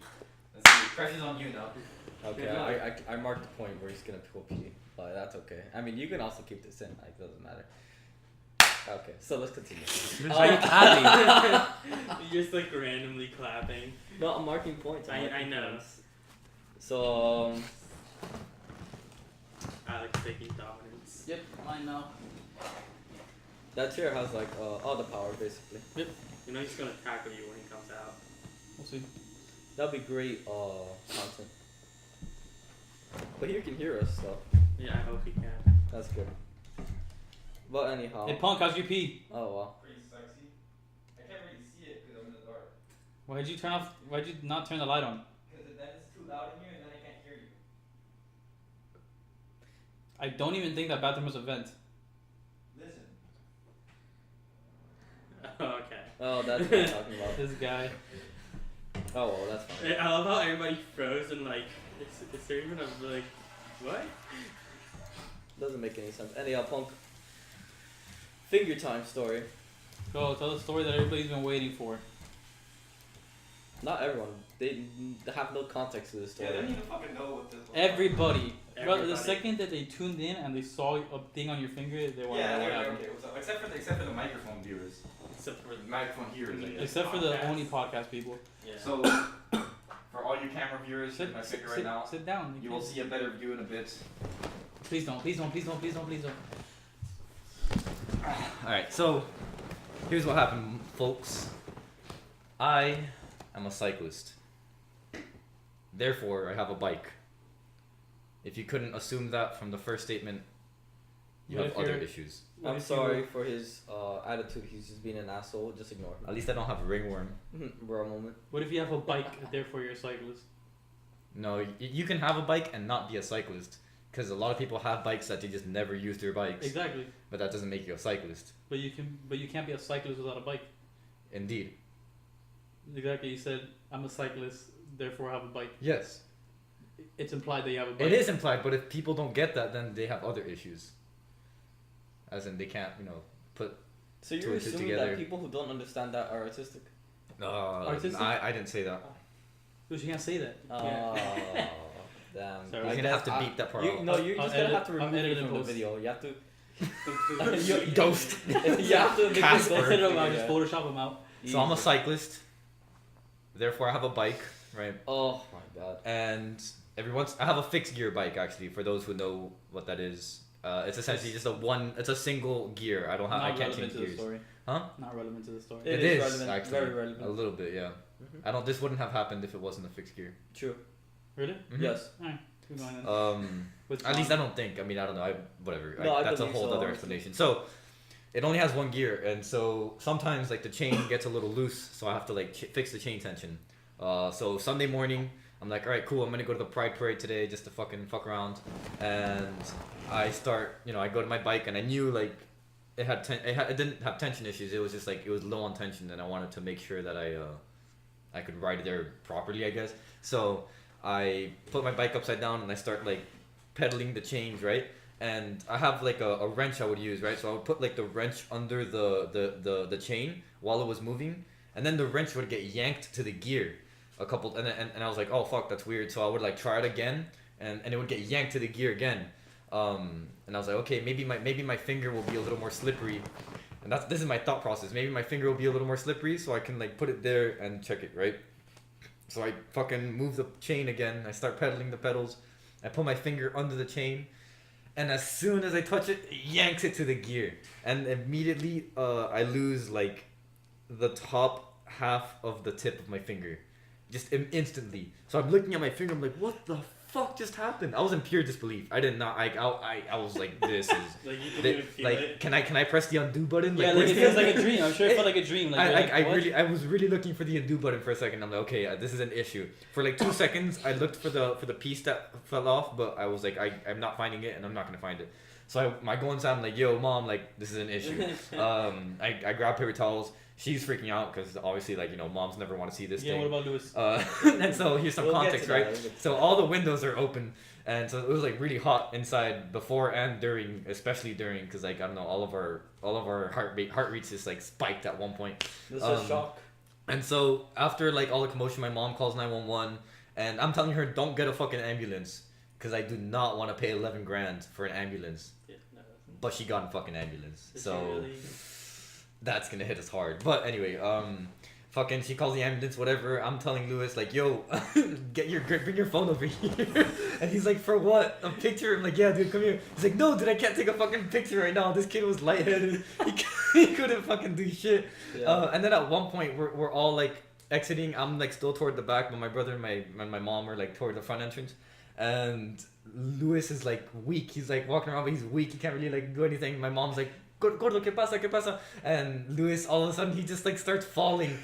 Speaker 1: Let's see. Pressure's on you now.
Speaker 3: Okay,
Speaker 1: Good luck.
Speaker 3: I marked the point where he's gonna go pee, but that's okay. I mean, you can also keep this in. Like, it doesn't matter. Okay, so let's continue.
Speaker 2: Bitch, are you happy?
Speaker 4: You're just like randomly clapping.
Speaker 3: No, I'm marking points. I'm
Speaker 4: I
Speaker 3: marking
Speaker 4: know.
Speaker 3: points. So,
Speaker 4: Alex taking dominance.
Speaker 2: Yep, mine now.
Speaker 3: that chair has like all the power basically.
Speaker 4: You know he's gonna tackle you when he comes out.
Speaker 2: We'll see.
Speaker 3: That'd be great content. But he can hear us, so
Speaker 4: Yeah, I hope he can.
Speaker 3: that's good. But anyhow,
Speaker 2: Hey punk, how's your pee?
Speaker 3: oh well.
Speaker 1: Pretty sexy. I can't really see it because I'm in the dark.
Speaker 2: Why'd you not turn the light on?
Speaker 1: Because then it's too loud in here and then I can't hear you.
Speaker 2: I don't even think that bathroom was a vent.
Speaker 1: Listen.
Speaker 4: Okay.
Speaker 3: Oh, that's what I'm talking about.
Speaker 2: This guy.
Speaker 3: Oh well, that's fine.
Speaker 4: I love how everybody froze and like, is there even a like, what?
Speaker 3: Doesn't make any sense. Anyhow, punk. Finger time story.
Speaker 2: Go, tell the story that everybody's been waiting for.
Speaker 3: Not everyone. They have no context to this story.
Speaker 1: Yeah, they don't even fucking know what this was.
Speaker 2: Everybody. Bro, the
Speaker 4: Everybody.
Speaker 2: second that they tuned in and they saw a thing on your finger, they want to
Speaker 1: Yeah,
Speaker 2: know what
Speaker 1: they're
Speaker 2: happened.
Speaker 1: okay. What's up? Except for the microphone viewers.
Speaker 4: Except for
Speaker 1: The microphone hearers, I guess.
Speaker 2: Except for the
Speaker 4: Podcast.
Speaker 2: only podcast people.
Speaker 4: yeah.
Speaker 1: So, for all you camera viewers,
Speaker 2: Sit,
Speaker 1: my
Speaker 2: sit,
Speaker 1: finger right
Speaker 2: sit,
Speaker 1: now,
Speaker 2: sit down.
Speaker 1: you will see a better view in a bit.
Speaker 2: Please don't, please don't, please don't, please don't, please don't.
Speaker 1: Alright, so here's what happened, folks. I am a cyclist. Therefore, I have a bike. If you couldn't assume that from the first statement, you
Speaker 2: What
Speaker 1: have
Speaker 2: if
Speaker 1: other
Speaker 2: you're-
Speaker 1: issues.
Speaker 2: What
Speaker 3: I'm
Speaker 2: if you
Speaker 3: sorry
Speaker 2: were-
Speaker 3: for his attitude. He's just being an asshole. Just ignore
Speaker 1: At least I don't have a ringworm.
Speaker 3: him. Bro, moment.
Speaker 2: What if you have a bike, therefore you're a cyclist?
Speaker 1: No, you can have a bike and not be a cyclist. Because a lot of people have bikes that they just never use their bikes.
Speaker 2: Exactly.
Speaker 1: But that doesn't make you a cyclist.
Speaker 2: But you can't be a cyclist without a bike.
Speaker 1: Indeed.
Speaker 2: Exactly. You said I'm a cyclist, therefore I have a bike.
Speaker 1: Yes.
Speaker 2: It's implied that you have a bike.
Speaker 1: It is implied, but if people don't get that, then they have other issues. As in, they can't, put.
Speaker 3: So
Speaker 1: Two
Speaker 3: you're
Speaker 1: and two
Speaker 3: assuming
Speaker 1: together.
Speaker 3: that people who don't understand that are artistic?
Speaker 2: Artistic?
Speaker 1: I didn't say that.
Speaker 2: But you can't say that.
Speaker 3: Oh, damn.
Speaker 2: Sorry.
Speaker 3: I
Speaker 1: You're gonna
Speaker 3: guess
Speaker 1: have to beat that part out.
Speaker 3: No, you're
Speaker 2: I'll
Speaker 3: just gonna
Speaker 2: edit-
Speaker 3: have to
Speaker 2: I'll
Speaker 3: remove
Speaker 2: edit
Speaker 3: it
Speaker 2: in
Speaker 3: from the
Speaker 2: post.
Speaker 3: video. You have to.
Speaker 1: Ghost.
Speaker 3: You have to make it
Speaker 1: Casper.
Speaker 3: go
Speaker 2: Set them out,
Speaker 3: yeah.
Speaker 2: just Photoshop them out.
Speaker 1: So I'm a cyclist. Therefore, I have a bike, right?
Speaker 3: Oh my god.
Speaker 1: And every once I have a fixed gear bike actually. For those who know what that is, it's essentially just it's a single gear. I don't have. I
Speaker 2: Not
Speaker 1: can't
Speaker 2: relevant
Speaker 1: change
Speaker 2: to the
Speaker 1: gears.
Speaker 2: story.
Speaker 1: Huh?
Speaker 2: Not relevant to the story.
Speaker 3: It
Speaker 1: is
Speaker 3: is relevant,
Speaker 1: actually
Speaker 3: very relevant.
Speaker 1: a little bit, yeah.
Speaker 3: Mhm.
Speaker 1: I don't. This wouldn't have happened if it wasn't a fixed gear.
Speaker 3: True.
Speaker 2: Really?
Speaker 1: Mhm.
Speaker 3: Yes.
Speaker 2: Alright. Keep going then.
Speaker 1: At
Speaker 2: With John.
Speaker 1: least I don't think. I mean, I don't know. Whatever.
Speaker 3: No, I
Speaker 1: That's a
Speaker 3: believe
Speaker 1: whole
Speaker 3: so,
Speaker 1: other
Speaker 3: honestly.
Speaker 1: explanation. So, it only has one gear, and so sometimes like the chain gets a little loose, so I have to like fix the chain tension. So Sunday morning, I'm like, all right, cool. I'm gonna go to the Pride Parade today just to fucking fuck around, and I start. I go to my bike, and I knew like it didn't have tension issues. It was just like it was low on tension, and I wanted to make sure that I could ride it there properly, I guess. So I put my bike upside down and I start like pedaling the chains, right? And I have like a wrench I would use, right? So I would put like the wrench under the chain while it was moving, and then the wrench would get yanked to the gear a couple, and I was like, oh fuck, that's weird. So I would like try it again, and it would get yanked to the gear again. And I was like, okay, maybe my finger will be a little more slippery. And this is my thought process. Maybe my finger will be a little more slippery, so I can like put it there and check it, right? So I fucking move the chain again. I start pedaling the pedals. I put my finger under the chain, and as soon as I touch it, it yanks it to the gear, and immediately I lose like the top half of the tip of my finger, just instantly. So I'm looking at my finger. I'm like, what the fuck just happened? I was in pure disbelief. I did not. I was like, this is.
Speaker 4: Like you didn't even feel it.
Speaker 1: Can I press the undo button?
Speaker 2: Yeah, like
Speaker 1: where's
Speaker 2: it
Speaker 1: the
Speaker 2: feels
Speaker 1: undo-
Speaker 2: like a dream. I'm sure it felt like a dream. Like,
Speaker 1: I was really looking for the undo button for a second. I'm like, okay, this is an issue. For like 2 seconds, I looked for the piece that fell off, but I was like, I'm not finding it, and I'm not gonna find it. So I go inside. I'm like, yo, mom, like this is an issue. I grab paper towels. She's freaking out because obviously, like moms never want to see this
Speaker 2: Yeah,
Speaker 1: thing.
Speaker 2: what about Lewis?
Speaker 1: And so here's some
Speaker 3: We'll get
Speaker 1: context,
Speaker 3: to that,
Speaker 1: right?
Speaker 3: we'll get to
Speaker 1: So all the windows are open, and so it was like really hot inside before and during, especially during, because like I don't know, all of our heart rates just like spiked at one point.
Speaker 3: This is shock.
Speaker 1: And so after like all the commotion, my mom calls 911, and I'm telling her, don't get a fucking ambulance, because I do not want to pay 11 grand for an ambulance.
Speaker 2: Yeah, no,
Speaker 1: But she got a fucking ambulance,
Speaker 2: Did she
Speaker 1: so
Speaker 2: really?
Speaker 1: that's gonna hit us hard. But anyway, fucking she calls the ambulance, whatever. I'm telling Lewis like, yo, bring your phone over here. And he's like, for what? A picture? I'm like, yeah, dude, come here. He's like, no, dude, I can't take a fucking picture right now. This kid was lightheaded. He couldn't fucking do shit.
Speaker 3: Yeah.
Speaker 1: And then at one point, we're all like exiting. I'm like still toward the back, but my brother and my mom are like toward the front entrance. And Lewis is like weak. He's like walking around, but he's weak. He can't really like do anything. My mom's like, Gordo, ¿qué pasa? ¿Qué pasa? And Lewis, all of a sudden, he just like starts falling.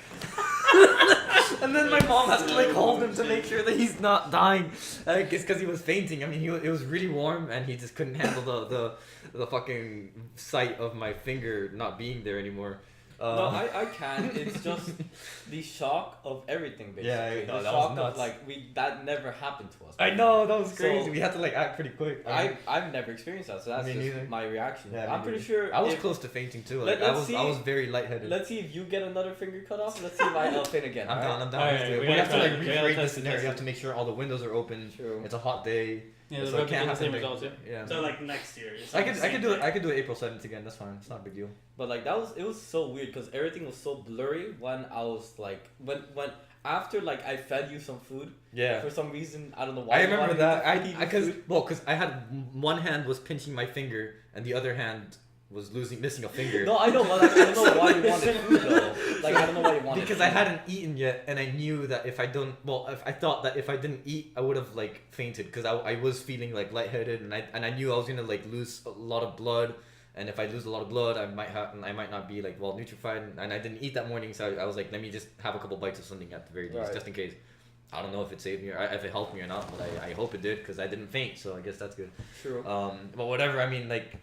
Speaker 1: And then my mom has to like hold him to make sure that he's not dying. It's because he was fainting. I mean, it was really warm, and he just couldn't handle the fucking sight of my finger not being there anymore.
Speaker 3: No, I can. It's just the shock of everything, basically.
Speaker 1: Yeah, no,
Speaker 3: the
Speaker 1: that was
Speaker 3: shock of
Speaker 1: nuts.
Speaker 3: like that never happened to us.
Speaker 1: I know, that was
Speaker 3: So-
Speaker 1: crazy. We had to like act pretty quick.
Speaker 3: I've never experienced that, so that's
Speaker 1: Me
Speaker 3: just
Speaker 1: neither.
Speaker 3: my reaction.
Speaker 1: Yeah, me
Speaker 3: I'm pretty
Speaker 1: neither.
Speaker 3: sure.
Speaker 1: I was
Speaker 3: if-
Speaker 1: close to fainting too.
Speaker 3: Let-
Speaker 1: Like,
Speaker 3: let's
Speaker 1: I was
Speaker 3: see-
Speaker 1: very lightheaded.
Speaker 3: Let's see if you get another finger cut off. Let's see if I'll faint again.
Speaker 1: I'm
Speaker 3: alright?
Speaker 1: down.
Speaker 2: Alright,
Speaker 1: Let's do it.
Speaker 2: we
Speaker 1: We have to
Speaker 2: gotta
Speaker 1: like
Speaker 2: try it.
Speaker 1: recreate
Speaker 2: Yeah,
Speaker 1: the
Speaker 2: test it,
Speaker 1: scenario.
Speaker 2: test
Speaker 1: You have
Speaker 2: it.
Speaker 1: to make sure all the windows are open.
Speaker 3: True.
Speaker 1: It's a hot day.
Speaker 2: Yeah,
Speaker 1: so
Speaker 2: the
Speaker 1: it can't
Speaker 2: the same
Speaker 1: happen.
Speaker 2: results. Yeah.
Speaker 1: Yeah.
Speaker 4: So like next year. it's
Speaker 1: I
Speaker 4: not
Speaker 1: could
Speaker 4: the
Speaker 1: I
Speaker 4: same
Speaker 1: could do it.
Speaker 4: thing.
Speaker 1: I could do it April 7th again. That's fine. It's not a big deal.
Speaker 3: But like it was so weird because everything was so blurry when I was like when after like I fed you some food
Speaker 1: Yeah.
Speaker 3: for some reason I don't know why.
Speaker 1: I
Speaker 3: you
Speaker 1: remember
Speaker 3: wanted
Speaker 1: that.
Speaker 3: me to feed you food.
Speaker 1: Because I had one hand was pinching my finger and the other hand was missing a finger.
Speaker 3: No, I know, but like, I don't know why you wanted food though. Like I don't know why you wanted.
Speaker 1: Because
Speaker 3: food.
Speaker 1: I hadn't eaten yet, and I knew that if I thought that if I didn't eat, I would have like fainted because I was feeling like lightheaded, and I knew I was gonna like lose a lot of blood, and if I lose a lot of blood, I might not be like well nutrified, and I didn't eat that morning, so I was like, let me just have a couple bites of something at the very least,
Speaker 3: Right.
Speaker 1: just in case. I don't know if it saved me or if it helped me or not, but I hope it did because I didn't faint, so I guess that's good.
Speaker 3: True.
Speaker 1: But whatever. I mean, like,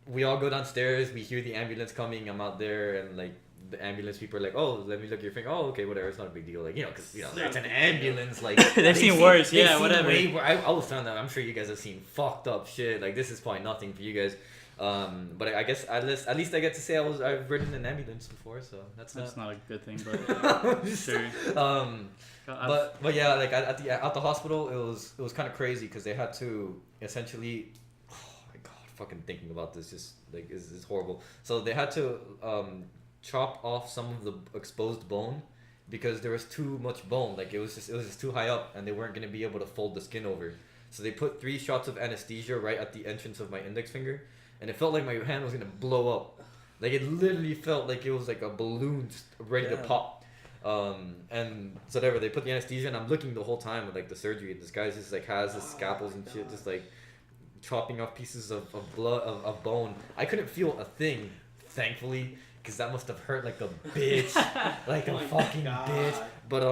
Speaker 1: we all go downstairs. We hear the ambulance coming. I'm out there, and like the ambulance people are like, "Oh, let me look at your finger." Oh, okay, whatever. It's not a big deal. Like, because it's an ambulance. Like
Speaker 2: They've seen worse, yeah, whatever.
Speaker 1: I was telling them. I'm sure you guys have seen fucked up shit. Like, this is probably nothing for you guys. But I guess at least I get to say I've ridden an ambulance before, so that's
Speaker 2: not a good thing, but sure.
Speaker 1: But yeah, like at the hospital, it was kind of crazy because they had to essentially, oh my god, fucking thinking about this just like is horrible. So they had to chop off some of the exposed bone because there was too much bone. Like it was just too high up, and they weren't gonna be able to fold the skin over. So they put 3 shots of anesthesia right at the entrance of my index finger, and it felt like my hand was gonna blow up. Like it literally felt like it was like a balloon just ready to pop. And so whatever, they put the anesthesia, and I'm looking the whole time with like the surgery, and this guy just like has his scalpels and shit, just like chopping off pieces of blood of bone. I couldn't feel a thing, thankfully, because that must have hurt like a bitch, like a fucking bitch. But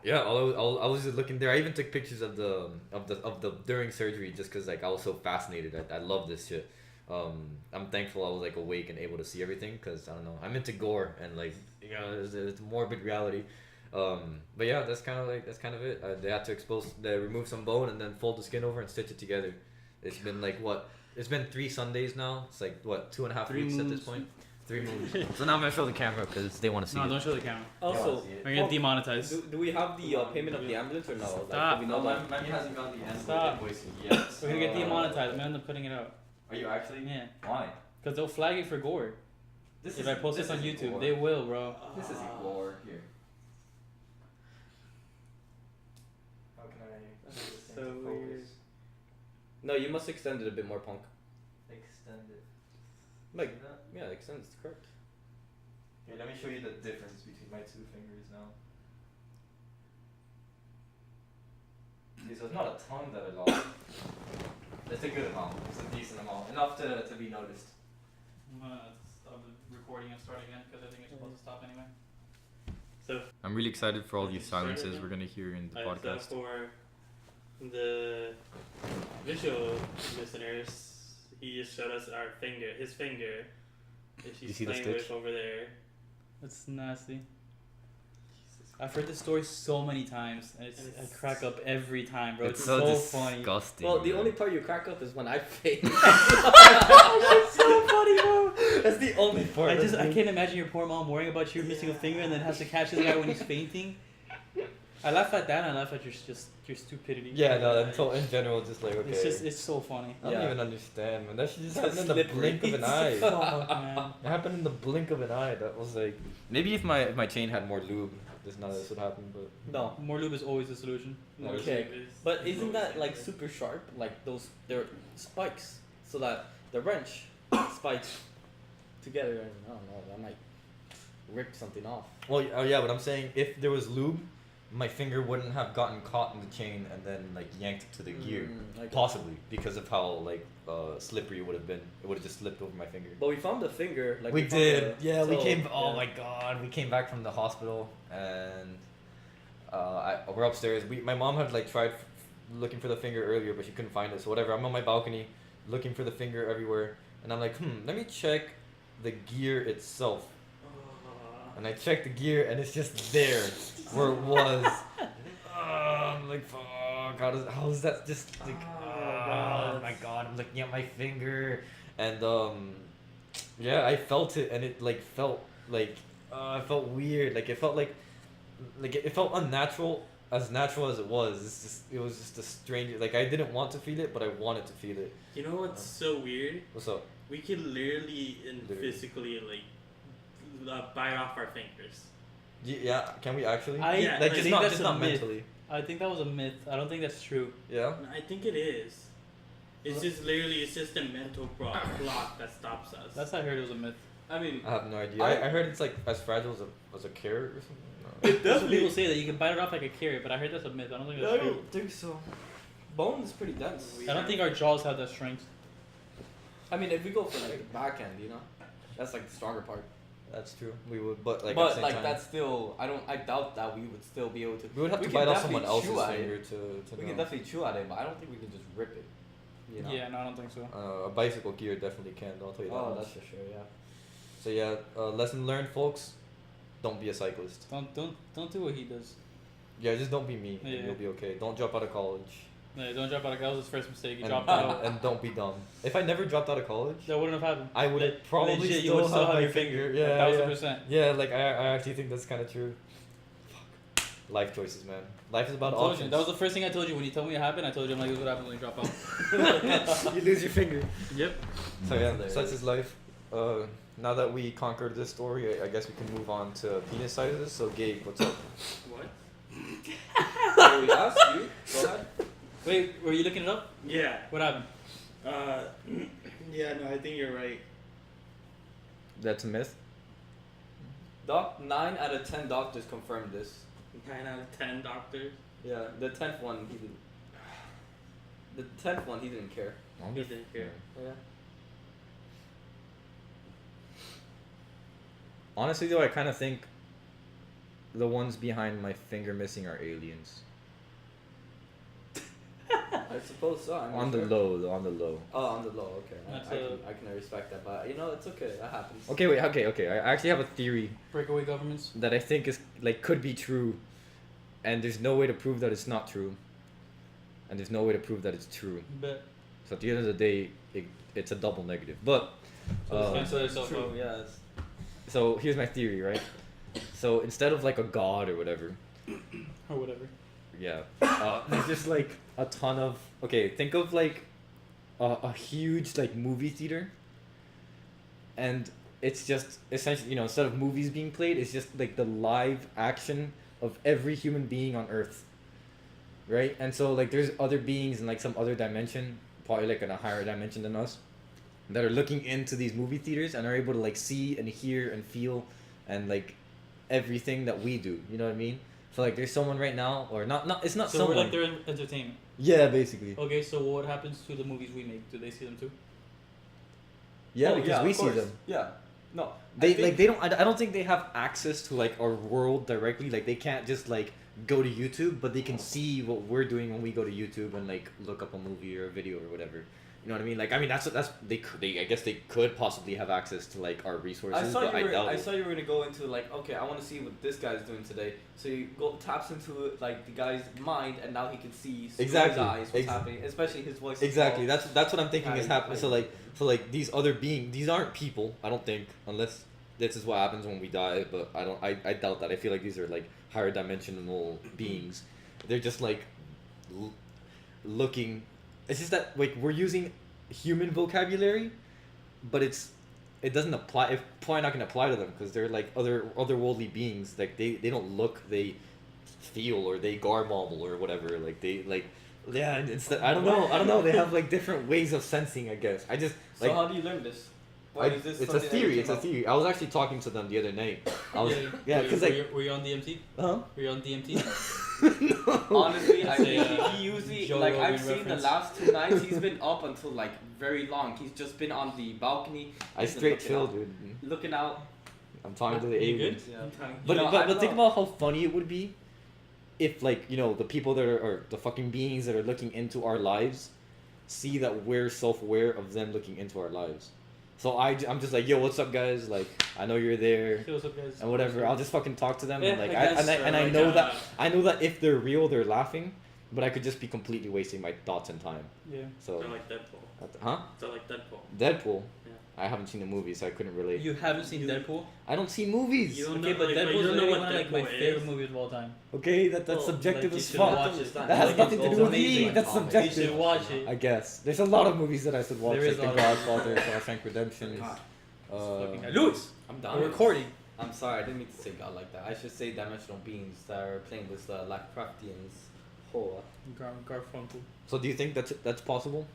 Speaker 1: yeah, I was just looking there. I even took pictures of the during surgery just because like I was so fascinated. I love this shit. I'm thankful I was like awake and able to see everything because I don't know, I'm into gore and like it's morbid reality. But yeah, that's kind of it. They had to remove some bone and then fold the skin over and stitch it together. It's been like it's been 3 Sundays now. It's like 2.5 weeks at this point. 3 moons. So now I'm gonna show the camera because they want to see.
Speaker 2: No,
Speaker 1: it.
Speaker 2: don't show the camera.
Speaker 3: Also,
Speaker 2: We're gonna demonetize.
Speaker 3: do we have the payment of the ambulance or no? Like,
Speaker 2: Stop.
Speaker 3: do we know that?
Speaker 1: Manny hasn't got the end
Speaker 2: Stop.
Speaker 1: invoice yet.
Speaker 2: We're gonna get demonetized. I'm gonna end up putting it out.
Speaker 1: Are you actually?
Speaker 2: Yeah,
Speaker 1: Why?
Speaker 2: because they'll flag it for gore.
Speaker 1: This
Speaker 2: If I post this on YouTube, they will, bro.
Speaker 1: This isn't gore here. How can I?
Speaker 4: So weird.
Speaker 3: No, you must extend it a bit more, punk.
Speaker 1: Extend it.
Speaker 3: Like, yeah, extend it's correct.
Speaker 1: Here, let me show you the difference between my 2 fingers now. Okay, so it's not a ton that I lost. It's a good amount. It's a decent amount. Enough to be noticed.
Speaker 2: I'm gonna stop the recording and start again because I think it's supposed to stop anyway.
Speaker 4: So
Speaker 1: I'm really excited for all these
Speaker 4: Start
Speaker 1: silences
Speaker 4: again?
Speaker 1: we're gonna hear in the
Speaker 4: so
Speaker 1: podcast.
Speaker 4: for the visual listeners, he just showed us his finger. That
Speaker 1: You
Speaker 4: she's
Speaker 1: see the
Speaker 4: playing
Speaker 1: stitch?
Speaker 4: with over there.
Speaker 2: That's nasty. I've heard this story so many times, and I crack up every time, bro. It's so funny.
Speaker 1: disgusting.
Speaker 3: Well, the only part you crack up is when I faint.
Speaker 2: It's so funny, bro.
Speaker 3: That's the only part.
Speaker 2: I can't imagine your poor mom worrying about you missing a finger and then has to catch this guy when he's fainting. I laugh at that and I laugh at your stupidity.
Speaker 1: Yeah, no, in general, just like okay.
Speaker 2: It's so funny.
Speaker 1: I don't
Speaker 3: Yeah.
Speaker 1: even understand, man. That shit just
Speaker 3: That's
Speaker 1: happened in the blink of an eye.
Speaker 2: Fuck, man.
Speaker 1: It happened in the blink of an eye. That was like maybe if my chain had more lube, this would happen. But
Speaker 3: No.
Speaker 2: More lube is always the solution.
Speaker 4: More
Speaker 3: Okay.
Speaker 4: service.
Speaker 3: But isn't that like super sharp? Like they're spikes, so that the wrench spikes together, and I don't know, that might rip something off.
Speaker 1: well, yeah, but I'm saying if there was lube, my finger wouldn't have gotten caught in the chain and then like yanked to the gear.
Speaker 3: Like,
Speaker 1: Possibly because of how like slippery it would have been. It would have just slipped over my finger.
Speaker 3: but we found the finger. Like
Speaker 1: we
Speaker 3: found
Speaker 1: did.
Speaker 3: the
Speaker 1: Yeah, we
Speaker 3: toe,
Speaker 1: came. Oh
Speaker 3: yeah.
Speaker 1: my god, we came back from the hospital and we're upstairs. My mom had like tried looking for the finger earlier, but she couldn't find it. So whatever. I'm on my balcony looking for the finger everywhere, and I'm like, let me check the gear itself. And I checked the gear, and it's just there where it was. I'm like, fuck. How is that just like? Oh my god! I'm looking at my finger, and yeah, I felt it, and it like felt like it felt weird. Like it felt like it felt unnatural, as natural as it was. It was just a strange. Like I didn't want to feel it, but I wanted to feel it.
Speaker 4: You know what's so weird?
Speaker 1: What's up?
Speaker 4: We could literally and
Speaker 1: Literally.
Speaker 4: physically like bite off our fingers.
Speaker 1: Yeah, can we actually?
Speaker 4: Yeah,
Speaker 1: like
Speaker 4: I
Speaker 1: just
Speaker 2: think
Speaker 1: not
Speaker 2: that's
Speaker 1: just
Speaker 2: a
Speaker 1: not
Speaker 2: myth.
Speaker 1: mentally.
Speaker 2: I think that was a myth. I don't think that's true.
Speaker 1: Yeah.
Speaker 4: I think it is. It's just literally, it's just a mental block that stops us.
Speaker 2: That's how I heard it was a myth.
Speaker 4: I mean,
Speaker 1: I have no idea. I heard it's like as fragile as a carrot or something. No.
Speaker 4: it
Speaker 2: That's what people say, that you can bite it off like a carrot, but I heard that's a myth. I don't think that's true.
Speaker 3: think so. Bone is pretty dense.
Speaker 2: I don't think our jaws have that strength.
Speaker 3: I mean, if we go for like the backhand, that's like the stronger part.
Speaker 1: That's true. We would, but like at the
Speaker 3: But
Speaker 1: same
Speaker 3: like
Speaker 1: time,
Speaker 3: that's still, I doubt that we would still be able to.
Speaker 1: we would have
Speaker 3: we
Speaker 1: to
Speaker 3: can
Speaker 1: bite off someone
Speaker 3: definitely
Speaker 1: else's
Speaker 3: chew at
Speaker 1: finger
Speaker 3: it.
Speaker 1: to
Speaker 3: We
Speaker 1: know.
Speaker 3: can definitely chew at it, but I don't think we can just rip it.
Speaker 2: Yeah, no, I don't think so.
Speaker 1: A bicycle gear definitely can. I'll tell you that
Speaker 3: Oh,
Speaker 1: much.
Speaker 3: that's for sure. Yeah.
Speaker 1: So yeah, lesson learned, folks. Don't be a cyclist.
Speaker 2: Don't do what he does.
Speaker 1: Yeah, just don't be me. And
Speaker 2: Yeah.
Speaker 1: you'll be okay. Don't drop out of college.
Speaker 2: No, don't drop out of college. That was his first mistake. He
Speaker 1: And,
Speaker 2: dropped out.
Speaker 1: and don't be dumb. If I never dropped out of college,
Speaker 2: That wouldn't have happened.
Speaker 1: I would
Speaker 2: Le-
Speaker 1: probably
Speaker 2: legit, you
Speaker 1: still
Speaker 2: would still
Speaker 1: have
Speaker 2: have
Speaker 1: my
Speaker 2: your finger.
Speaker 1: Yeah,
Speaker 2: 1000%.
Speaker 1: yeah. Like I actually think that's kind of true. Fuck. Life choices, man. Life is about
Speaker 2: I told you,
Speaker 1: options.
Speaker 2: that was the first thing I told you when you told me it happened. I told you, I'm like, this is what happens when you drop out.
Speaker 1: You lose your finger.
Speaker 2: Yep.
Speaker 1: So yeah,
Speaker 3: Hilarious.
Speaker 1: such is life. Now that we conquered this story, I guess we can move on to penis sizes. So Gabe, what's up?
Speaker 4: What?
Speaker 3: Oh, we asked you. Go ahead.
Speaker 2: Wait, were you looking it up?
Speaker 4: Yeah.
Speaker 2: What happened?
Speaker 4: Yeah. No, I think you're right.
Speaker 1: That's a myth.
Speaker 3: 9 out of 10 doctors confirmed this.
Speaker 4: 9 out of 10 doctors.
Speaker 3: Yeah, the 10th one he didn't. The 10th one he didn't care.
Speaker 4: He didn't care.
Speaker 3: Yeah.
Speaker 1: Honestly, though, I kind of think the ones behind my finger missing are aliens.
Speaker 3: I suppose so. I mean,
Speaker 1: On the
Speaker 3: sure.
Speaker 1: low, though, on the low.
Speaker 3: Oh, on the low. Okay.
Speaker 2: That's
Speaker 3: I can respect that, but you know it's okay. That happens.
Speaker 1: Okay, wait, okay. I actually have a theory
Speaker 2: Breakaway governments.
Speaker 1: that I think is like could be true, and there's no way to prove that it's not true, and there's no way to prove that it's true.
Speaker 2: But
Speaker 1: So at the end of the day, it's a double negative. But
Speaker 2: so cancel yourself
Speaker 3: True.
Speaker 2: out.
Speaker 3: Yeah. It's,
Speaker 1: so here's my theory, right? So instead of like a god or whatever,
Speaker 2: Or whatever.
Speaker 1: yeah, there's just like a ton of think of like a huge like movie theater, and it's just essentially instead of movies being played, it's just like the live action of every human being on Earth, right? And so like there's other beings in like some other dimension, probably like in a higher dimension than us, that are looking into these movie theaters and are able to like see and hear and feel and like everything that we do. You know what I mean? So like there's someone right now, or not it's not
Speaker 2: So
Speaker 1: someone.
Speaker 2: we're like their entertainment.
Speaker 1: Yeah, basically.
Speaker 2: Okay, so what happens to the movies we make? Do they see them too?
Speaker 1: Yeah,
Speaker 3: Oh,
Speaker 1: because we
Speaker 3: of
Speaker 1: see
Speaker 3: course.
Speaker 1: them.
Speaker 3: Yeah. No.
Speaker 1: They
Speaker 3: I think-
Speaker 1: like they don't. I don't think they have access to like our world directly. Like they can't just like go to YouTube, but they can see what we're doing when we go to YouTube and like look up a movie or a video or whatever. You know what I mean? Like I mean that's they I guess they could possibly have access to like our resources, but I doubt
Speaker 3: I
Speaker 1: it.
Speaker 3: saw you were gonna go into like, okay, I want to see what this guy's doing today. So you go taps into like the guy's mind, and now he can see through
Speaker 1: Exactly.
Speaker 3: his eyes what's
Speaker 1: Ex-
Speaker 3: happening, especially his voice. as
Speaker 1: Exactly.
Speaker 3: well.
Speaker 1: That's what I'm thinking
Speaker 3: Yeah,
Speaker 1: is happening. So
Speaker 3: I-
Speaker 1: like these other beings, these aren't people. I don't think, unless this is what happens when we die. But I don't. I doubt that. I feel like these are like higher dimensional beings. They're just like looking. It's just that like we're using human vocabulary, but it doesn't apply. It's probably not gonna apply to them because they're like otherworldly beings. Like they don't look, they feel, or they garmobble or whatever. Like they like. Yeah, and instead I don't know. They have like different ways of sensing. I guess I just
Speaker 3: So
Speaker 1: like
Speaker 3: how do you learn this? Why is this
Speaker 1: it's a
Speaker 3: something that you
Speaker 1: theory.
Speaker 3: came
Speaker 1: It's a
Speaker 3: up-
Speaker 1: theory. I was actually talking to them the other night. I was yeah, because like
Speaker 2: were you on DMT?
Speaker 1: huh?
Speaker 2: Were you on DMT?
Speaker 3: Honestly, I
Speaker 2: It's a,
Speaker 3: think
Speaker 2: uh,
Speaker 3: he usually
Speaker 2: Joe
Speaker 3: like
Speaker 2: Rogan
Speaker 3: I've seen
Speaker 2: reference.
Speaker 3: the last 2 nights. He's been up until like very long. He's just been on the balcony.
Speaker 1: I
Speaker 3: He's been
Speaker 1: straight
Speaker 3: looking
Speaker 1: chill,
Speaker 3: out-
Speaker 1: dude.
Speaker 3: Looking out.
Speaker 1: I'm talking to the
Speaker 2: You good?
Speaker 1: aliens.
Speaker 3: Yeah.
Speaker 1: But
Speaker 3: You know,
Speaker 1: but,
Speaker 3: I
Speaker 1: but think
Speaker 3: know.
Speaker 1: about how funny it would be if like the people that are or the fucking beings that are looking into our lives see that we're self-aware of them looking into our lives. So I'm just like, yo, what's up, guys? Like, I know you're there
Speaker 2: Hey, what's up, guys?
Speaker 1: and whatever. I'll just fucking talk to them and
Speaker 2: Yeah,
Speaker 1: like
Speaker 2: I guess,
Speaker 1: I
Speaker 4: like,
Speaker 1: know that I know that if they're real, they're laughing, but I could just be completely wasting my thoughts and time.
Speaker 2: Yeah.
Speaker 1: So,
Speaker 4: They're like Deadpool.
Speaker 1: huh?
Speaker 4: They're like Deadpool.
Speaker 1: Deadpool.
Speaker 4: Yeah.
Speaker 1: I haven't seen the movie, so I couldn't relate.
Speaker 2: You haven't seen Deadpool?
Speaker 1: I don't see movies.
Speaker 4: You don't
Speaker 2: Okay,
Speaker 4: know,
Speaker 2: but
Speaker 4: like,
Speaker 2: Deadpool's
Speaker 4: you don't know
Speaker 2: literally
Speaker 4: what
Speaker 2: one of like my
Speaker 4: Deadpool
Speaker 2: favorite
Speaker 4: is.
Speaker 2: movies of all time.
Speaker 1: Okay, that's
Speaker 2: Well,
Speaker 1: subjective
Speaker 2: like,
Speaker 1: as
Speaker 2: you should
Speaker 1: fuck.
Speaker 2: watch it.
Speaker 1: That has nothing to
Speaker 2: It's
Speaker 1: do with me.
Speaker 2: amazing.
Speaker 1: That's
Speaker 3: You
Speaker 1: subjective.
Speaker 2: You should watch it.
Speaker 1: I guess there's a lot of movies that I should watch,
Speaker 2: There is
Speaker 1: like The
Speaker 2: a lot of-
Speaker 1: Godfather, Shawshank Redemption.
Speaker 2: Fucking Lewis,
Speaker 3: I'm
Speaker 2: we're
Speaker 3: done.
Speaker 2: recording.
Speaker 3: I'm sorry, I didn't mean to say God like that. I should say dimensional beings that are playing with Lovecraftians. Oh,
Speaker 2: Garfunkel.
Speaker 1: So do you think that's possible?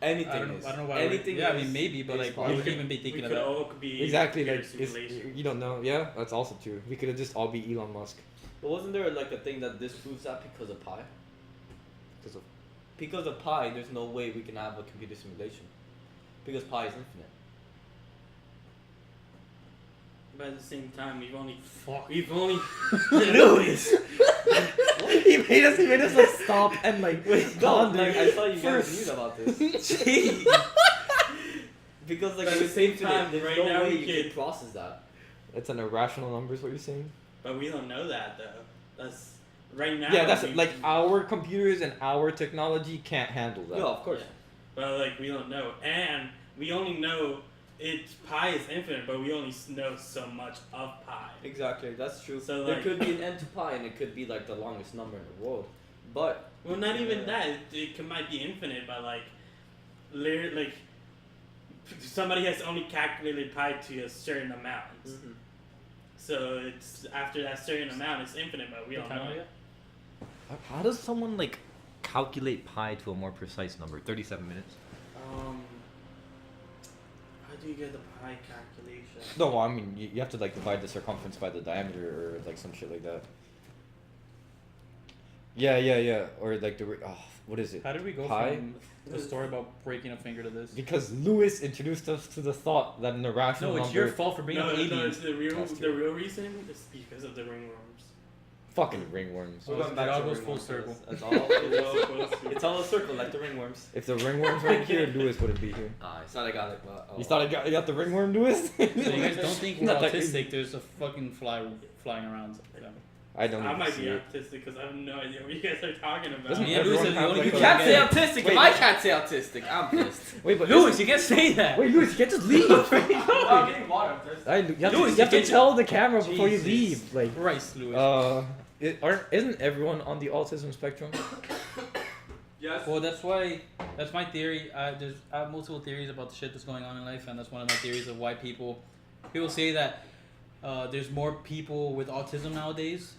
Speaker 3: anything
Speaker 2: I don't
Speaker 3: is.
Speaker 2: know. I don't know why.
Speaker 3: Anything
Speaker 2: Yeah, I
Speaker 3: is-
Speaker 2: mean maybe, but
Speaker 3: is
Speaker 2: like, why
Speaker 3: possible.
Speaker 2: would you even be
Speaker 4: We
Speaker 2: thinking
Speaker 4: could
Speaker 2: of that?
Speaker 4: all be
Speaker 1: Exactly,
Speaker 4: pure
Speaker 1: like
Speaker 4: simulation.
Speaker 1: you don't know. Yeah, that's also true. We could have just all be Elon Musk
Speaker 3: But wasn't there like a thing that disproves that because of pi?
Speaker 1: because of
Speaker 3: Because of pi, there's no way we can have a computer simulation. Because pi is infinite.
Speaker 4: But at the same time, we've only
Speaker 2: Fuck.
Speaker 4: Lewis.
Speaker 1: he made us like stop and like ponder.
Speaker 3: Like, I thought you guys
Speaker 1: first.
Speaker 3: knew about this.
Speaker 4: Jeez.
Speaker 3: Because like
Speaker 4: But at
Speaker 3: you
Speaker 4: the same
Speaker 3: infinite,
Speaker 4: time,
Speaker 3: there's
Speaker 4: right
Speaker 3: no
Speaker 4: now
Speaker 3: way
Speaker 4: we
Speaker 3: you
Speaker 4: could-
Speaker 3: can process that.
Speaker 1: It's an irrational number, is what you're saying.
Speaker 4: But we don't know that though. That's right now.
Speaker 1: Yeah, that's
Speaker 4: we-
Speaker 1: like our computers and our technology can't handle that.
Speaker 3: Yeah, of course.
Speaker 4: But like we don't know, and we only know pi is infinite, but we only know so much of pi.
Speaker 3: Exactly, that's true.
Speaker 4: So,
Speaker 3: there
Speaker 4: like-
Speaker 3: could be an end to pi, and it could be like the longest number in the world. But
Speaker 4: Well, not even that. It might be infinite, but like somebody has only calculated pi to a certain amount. So it's after that certain amount, it's infinite, but we don't know.
Speaker 1: How does someone like calculate pi to a more precise number? 37 minutes.
Speaker 4: How do you get the pi calculation?
Speaker 1: No, well, I mean you have to like divide the circumference by the diameter or like some shit like that. Yeah. Or like what is it?
Speaker 2: How did we go
Speaker 1: Pi?
Speaker 2: from the story about breaking a finger to this?
Speaker 1: Because Lewis introduced us to the thought that an irrational
Speaker 2: No, it's
Speaker 1: number.
Speaker 2: your fault for being
Speaker 4: No,
Speaker 2: an
Speaker 4: no,
Speaker 2: idiot.
Speaker 4: it's the
Speaker 1: That's
Speaker 4: real reason is because of the ringworms.
Speaker 1: Fucking ringworms.
Speaker 3: we're
Speaker 2: Oh,
Speaker 3: going
Speaker 2: it
Speaker 3: back
Speaker 2: all
Speaker 3: to
Speaker 2: goes
Speaker 3: ringworms,
Speaker 2: full circle.
Speaker 3: That's all. It's all a circle, like the ringworms.
Speaker 1: If the ringworms weren't here, Lewis wouldn't be here.
Speaker 3: I thought I got it, but
Speaker 1: You thought you got the ringworm, Lewis?
Speaker 2: So you guys don't think we're
Speaker 1: Not that
Speaker 2: autistic? There's a fucking fly flying around. Yeah.
Speaker 1: I don't
Speaker 4: I
Speaker 1: even
Speaker 4: might
Speaker 1: see
Speaker 4: be
Speaker 1: it.
Speaker 4: autistic because I have no idea what you guys are talking about.
Speaker 1: Doesn't
Speaker 2: Yeah,
Speaker 1: everyone
Speaker 2: Lewis,
Speaker 1: have,
Speaker 2: the only
Speaker 1: like,
Speaker 2: people
Speaker 1: a-
Speaker 2: that get it.
Speaker 3: autistic.
Speaker 1: Wait.
Speaker 3: If I can't say autistic, I'm pissed.
Speaker 1: Wait, but
Speaker 2: Lewis, you can't say that.
Speaker 1: Wait, Lewis, you can't just leave.
Speaker 3: I'm getting water. I'm thirsty.
Speaker 1: You have
Speaker 2: Lewis,
Speaker 1: to
Speaker 2: you can't-
Speaker 1: tell the camera before you
Speaker 2: Jesus
Speaker 1: leave. Like,
Speaker 2: Christ, Lewis.
Speaker 1: isn't everyone on the autism spectrum?
Speaker 3: Yes.
Speaker 2: Well, that's my theory. I have multiple theories about the shit that's going on in life, and that's one of my theories of why people say that there's more people with autism nowadays,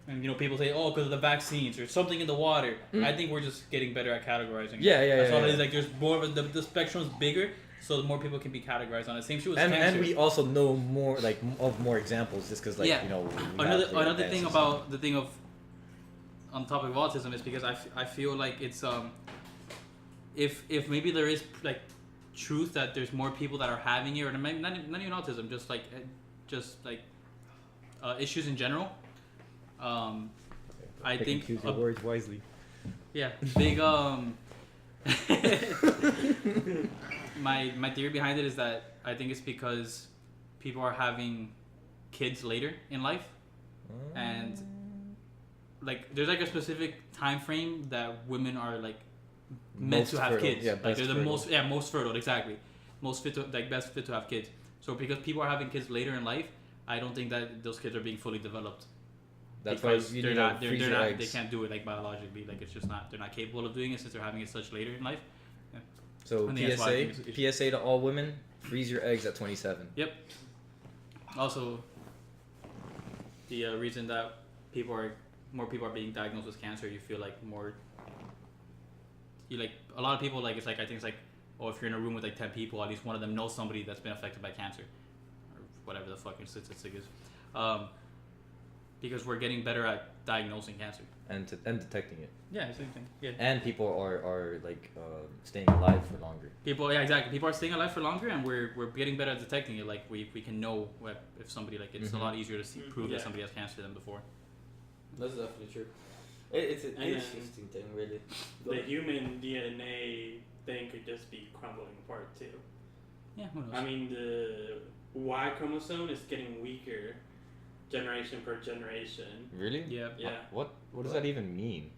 Speaker 2: and people say, oh, because of the vaccines or something in the water. I think we're just getting better at categorizing. it.
Speaker 1: Yeah.
Speaker 2: That's all it is. Like, there's more of the spectrum's bigger, so more people can be categorized on it. Same shit with
Speaker 1: And
Speaker 2: cancer.
Speaker 1: we also know more of more examples just because
Speaker 2: Yeah.
Speaker 1: we
Speaker 2: Another
Speaker 1: have the
Speaker 2: another thing
Speaker 1: advances.
Speaker 2: about the thing of on the topic of autism is because I feel like it's if maybe there is like truth that there's more people that are having it, or not even autism, just like issues in general. I
Speaker 1: Pick and
Speaker 2: think
Speaker 1: choose your words wisely.
Speaker 2: yeah, big my theory behind it is that I think it's because people are having kids later in life, and like there's like a specific time frame that women are like meant
Speaker 1: Most
Speaker 2: to have
Speaker 1: fertile.
Speaker 2: kids.
Speaker 1: Yeah,
Speaker 2: like
Speaker 1: best
Speaker 2: they're the
Speaker 1: fertile.
Speaker 2: most fertile, exactly. Most fit to best fit to have kids. So because people are having kids later in life, I don't think that those kids are being fully developed.
Speaker 1: That's why
Speaker 2: Because
Speaker 1: you
Speaker 2: they're
Speaker 1: need
Speaker 2: not,
Speaker 1: to
Speaker 2: they're,
Speaker 1: freeze
Speaker 2: they're
Speaker 1: your
Speaker 2: not,
Speaker 1: eggs.
Speaker 2: they can't do it like biologically. Like it's just not, they're not capable of doing it since they're having it such later in life.
Speaker 1: So
Speaker 2: I think that's why I think it's-
Speaker 1: PSA to all women: freeze your eggs at 27.
Speaker 2: Also, the reason that more people are being diagnosed with cancer, you feel like a lot of people like it's like I think it's like, oh, if you're in a room with like 10 people, at least one of them knows somebody that's been affected by cancer, or whatever the fucking statistic is, because we're getting better at diagnosing cancer.
Speaker 1: And detecting it.
Speaker 2: Yeah, same thing. Yeah.
Speaker 1: And people are like staying alive for longer.
Speaker 2: People, yeah, exactly. People are staying alive for longer, and we're getting better at detecting it. Like we can know if somebody it's a
Speaker 1: Mhm.
Speaker 2: lot easier to prove
Speaker 4: Yeah.
Speaker 2: that somebody has cancer than before.
Speaker 3: That's definitely true. It's an
Speaker 4: And-
Speaker 3: interesting thing, really.
Speaker 4: The human DNA thing could just be crumbling apart too.
Speaker 2: Yeah, who knows?
Speaker 4: I mean, the Y chromosome is getting weaker, generation per generation.
Speaker 1: Really?
Speaker 2: Yeah.
Speaker 4: Yeah.
Speaker 1: What does that even mean?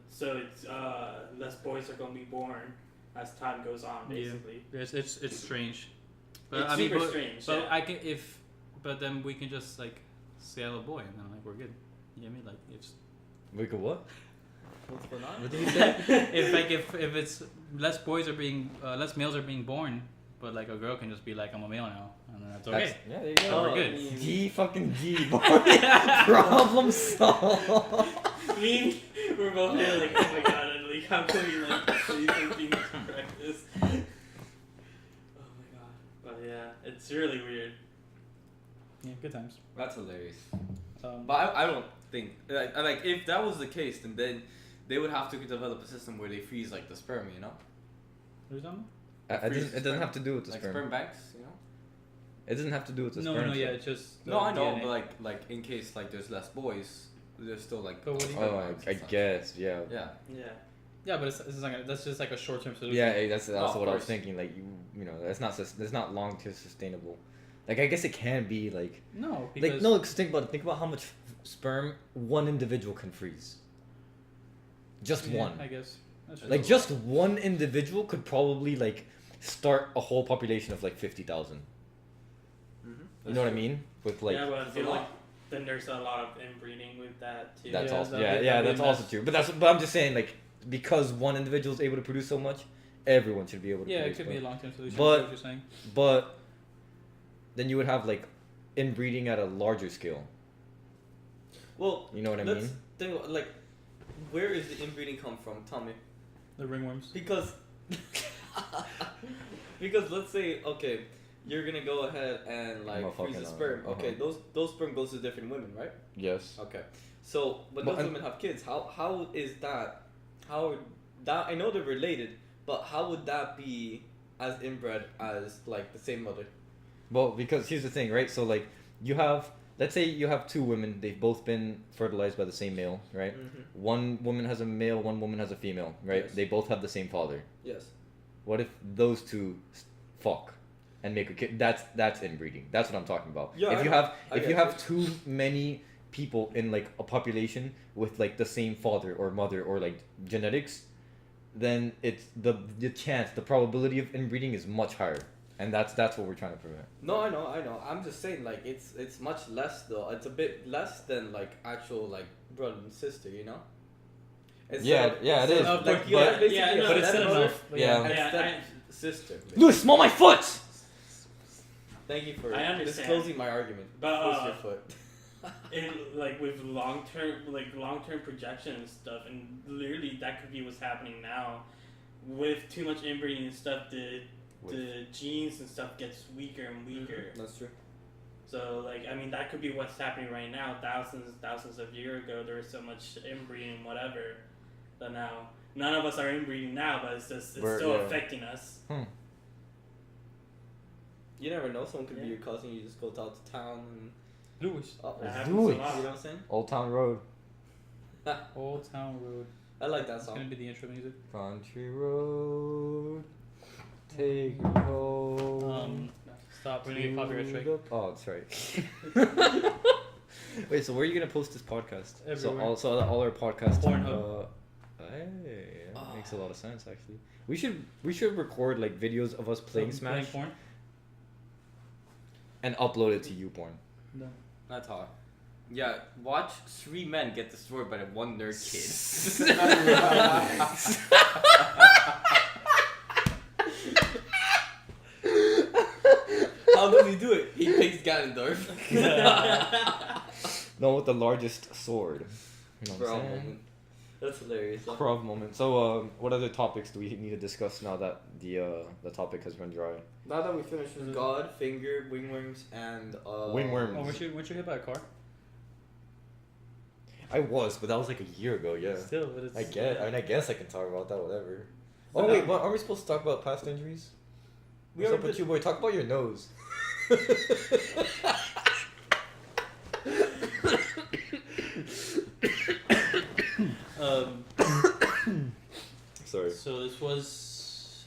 Speaker 4: So it's less boys are gonna be born as time goes on,
Speaker 2: Yeah.
Speaker 4: basically.
Speaker 2: It's strange. But
Speaker 4: It's
Speaker 2: I mean,
Speaker 4: super
Speaker 2: but,
Speaker 4: strange.
Speaker 2: but
Speaker 4: yeah.
Speaker 2: I can but then we can just like say I'm a boy, and then like we're good. You know what I mean? Like it's
Speaker 1: We could what?
Speaker 3: What's going on?
Speaker 1: What did you say?
Speaker 2: if it's less boys are being less males are being born, but like a girl can just be like I'm a male now, and then that's okay.
Speaker 1: Yeah, there you go.
Speaker 2: we're good.
Speaker 1: D fucking D, boy. Problem solved.
Speaker 4: I mean, we're both here like, oh my god, and like, how can we like say something to correct this? Oh my god. But yeah, it's really weird.
Speaker 2: Yeah, good times.
Speaker 3: That's hilarious.
Speaker 2: Um,
Speaker 3: But I don't think like if that was the case, then they would have to develop a system where they freeze like the sperm, you know,
Speaker 2: There's something?
Speaker 1: It doesn't have to do with the
Speaker 3: like
Speaker 1: sperm.
Speaker 3: sperm banks, you know.
Speaker 1: It doesn't have to do with the
Speaker 2: No,
Speaker 1: sperm.
Speaker 2: no,
Speaker 1: cell.
Speaker 2: yeah, it's just
Speaker 3: No, I know,
Speaker 2: DNA.
Speaker 3: but like in case like there's less boys, there's still like.
Speaker 2: But what do you-
Speaker 3: sperm
Speaker 1: Oh,
Speaker 3: banks
Speaker 1: I
Speaker 3: and stuff.
Speaker 1: guess, yeah.
Speaker 3: Yeah.
Speaker 4: Yeah.
Speaker 2: Yeah, but it's like that's just like a short-term solution.
Speaker 1: Yeah, that's
Speaker 3: of
Speaker 1: also what I was
Speaker 3: course.
Speaker 1: thinking. Like you know, that's not long term sustainable. Like I guess it can be like
Speaker 2: No, because
Speaker 1: no, because think about how much sperm, one individual can freeze. Just
Speaker 2: Yeah,
Speaker 1: one.
Speaker 2: I guess. That's
Speaker 1: Like just one individual could probably like start a whole population of like 50,000. You know what I mean? With like
Speaker 4: yeah, but I
Speaker 3: That's
Speaker 4: feel
Speaker 3: a lot.
Speaker 4: like then there's a lot of inbreeding with that too.
Speaker 1: that's
Speaker 2: Yeah,
Speaker 1: also
Speaker 2: that'd be
Speaker 1: that's
Speaker 2: a
Speaker 1: also
Speaker 2: mess.
Speaker 1: true. But I'm just saying like because one individual is able to produce so much, everyone should be able to
Speaker 2: Yeah, it
Speaker 1: produce.
Speaker 2: could be a
Speaker 1: more.
Speaker 2: long-term solution.
Speaker 1: But-
Speaker 2: I see what you're saying.
Speaker 1: But then you would have like inbreeding at a larger scale.
Speaker 3: Well,
Speaker 1: You know what I
Speaker 3: let's
Speaker 1: mean?
Speaker 3: think like, where is the inbreeding come from? Tell me.
Speaker 2: The ringworms.
Speaker 3: Because because let's say okay, you're gonna go ahead and like freeze the
Speaker 1: Motherfucking,
Speaker 3: sperm. Okay,
Speaker 1: uh-huh.
Speaker 3: those sperm goes to different women, right?
Speaker 1: Yes.
Speaker 3: Okay. So when
Speaker 1: But
Speaker 3: those
Speaker 1: I'm-
Speaker 3: women have kids, how is that? How that I know they're related, but how would that be as inbred as like the same mother?
Speaker 1: Well, because here's the thing, right? So like you have, let's say you have two women. They've both been fertilized by the same male, right?
Speaker 3: Mm-hmm.
Speaker 1: One woman has a male, one woman has a female, right?
Speaker 3: Yes.
Speaker 1: They both have the same father.
Speaker 3: Yes.
Speaker 1: What if those two fuck and make a kid? That's inbreeding. That's what I'm talking about.
Speaker 3: Yeah,
Speaker 1: if
Speaker 3: I
Speaker 1: you
Speaker 3: know.
Speaker 1: have
Speaker 3: I
Speaker 1: if you
Speaker 3: get
Speaker 1: have
Speaker 3: you.
Speaker 1: too many people in like a population with like the same father or mother or like genetics, then it's the chance, the probability of inbreeding is much higher, and that's what we're trying to prevent.
Speaker 3: No, I know. I'm just saying like it's much less though. It's a bit less than like actual like brother and sister, you know.
Speaker 1: Yeah, yeah, it
Speaker 3: instead
Speaker 1: is,
Speaker 3: of,
Speaker 1: but-
Speaker 3: like, yeah,
Speaker 1: but-
Speaker 3: basically
Speaker 4: yeah,
Speaker 3: a
Speaker 4: no,
Speaker 2: But it's still
Speaker 3: stepmother
Speaker 2: enough. But
Speaker 1: Yeah.
Speaker 3: and
Speaker 4: Yeah,
Speaker 3: step sister.
Speaker 1: Louis, smell my foot.
Speaker 3: Thank you for
Speaker 4: I understand.
Speaker 3: disclosing my argument.
Speaker 4: But,
Speaker 3: Push your foot.
Speaker 4: in like with long term projection and stuff, and literally that could be what's happening now. With too much inbreeding and stuff, the genes and stuff gets weaker and weaker.
Speaker 3: That's true.
Speaker 4: So like I mean that could be what's happening right now. Thousands of years ago there was so much inbreeding whatever, that now none of us are inbreeding now, but it's still
Speaker 1: Yeah.
Speaker 4: affecting us.
Speaker 3: You never know. Someone could be
Speaker 4: Yeah.
Speaker 3: your cousin. You just go out to town and.
Speaker 2: Louis.
Speaker 3: Uh-oh.
Speaker 4: That
Speaker 1: Let's
Speaker 4: happens
Speaker 1: do
Speaker 4: a
Speaker 1: it.
Speaker 4: lot.
Speaker 3: You know what I'm saying?
Speaker 1: Old Town Road.
Speaker 2: Old Town Road.
Speaker 3: I like that
Speaker 2: That's gonna
Speaker 3: song.
Speaker 2: be the intro music.
Speaker 1: Country road, take me home.
Speaker 2: Stop. We're gonna get copyright strike.
Speaker 1: Oh, that's right. Wait, so where are you gonna post this podcast?
Speaker 2: Everywhere.
Speaker 1: So all our podcasts.
Speaker 2: Pornhub.
Speaker 1: Hey, that makes a lot of sense actually. We should record like videos of us playing Smash
Speaker 2: porn.
Speaker 1: and upload it to YouPorn.
Speaker 2: No.
Speaker 3: That's hot. Yeah, watch 3 men get destroyed by the one nerd kid. How does he do it? He picks Ganondorf.
Speaker 1: No, with the largest sword. You know what
Speaker 3: Bro,
Speaker 1: I'm saying?
Speaker 3: moment. That's hilarious. Huh?
Speaker 1: Krav moment. So, what other topics do we need to discuss now that the topic has run dry?
Speaker 3: Now that we finished with God, Finger, Wingworms, and
Speaker 1: Wingworms.
Speaker 2: Oh, weren't you hit by a car?
Speaker 1: I was, but that was like a year ago. Yeah.
Speaker 2: Still, but it's.
Speaker 1: I guess I can talk about that. Whatever. Oh wait, what, are we supposed to talk about past injuries?
Speaker 3: We
Speaker 1: What's up
Speaker 3: already
Speaker 1: with you, boy? Talk about your nose. Sorry.
Speaker 2: So this was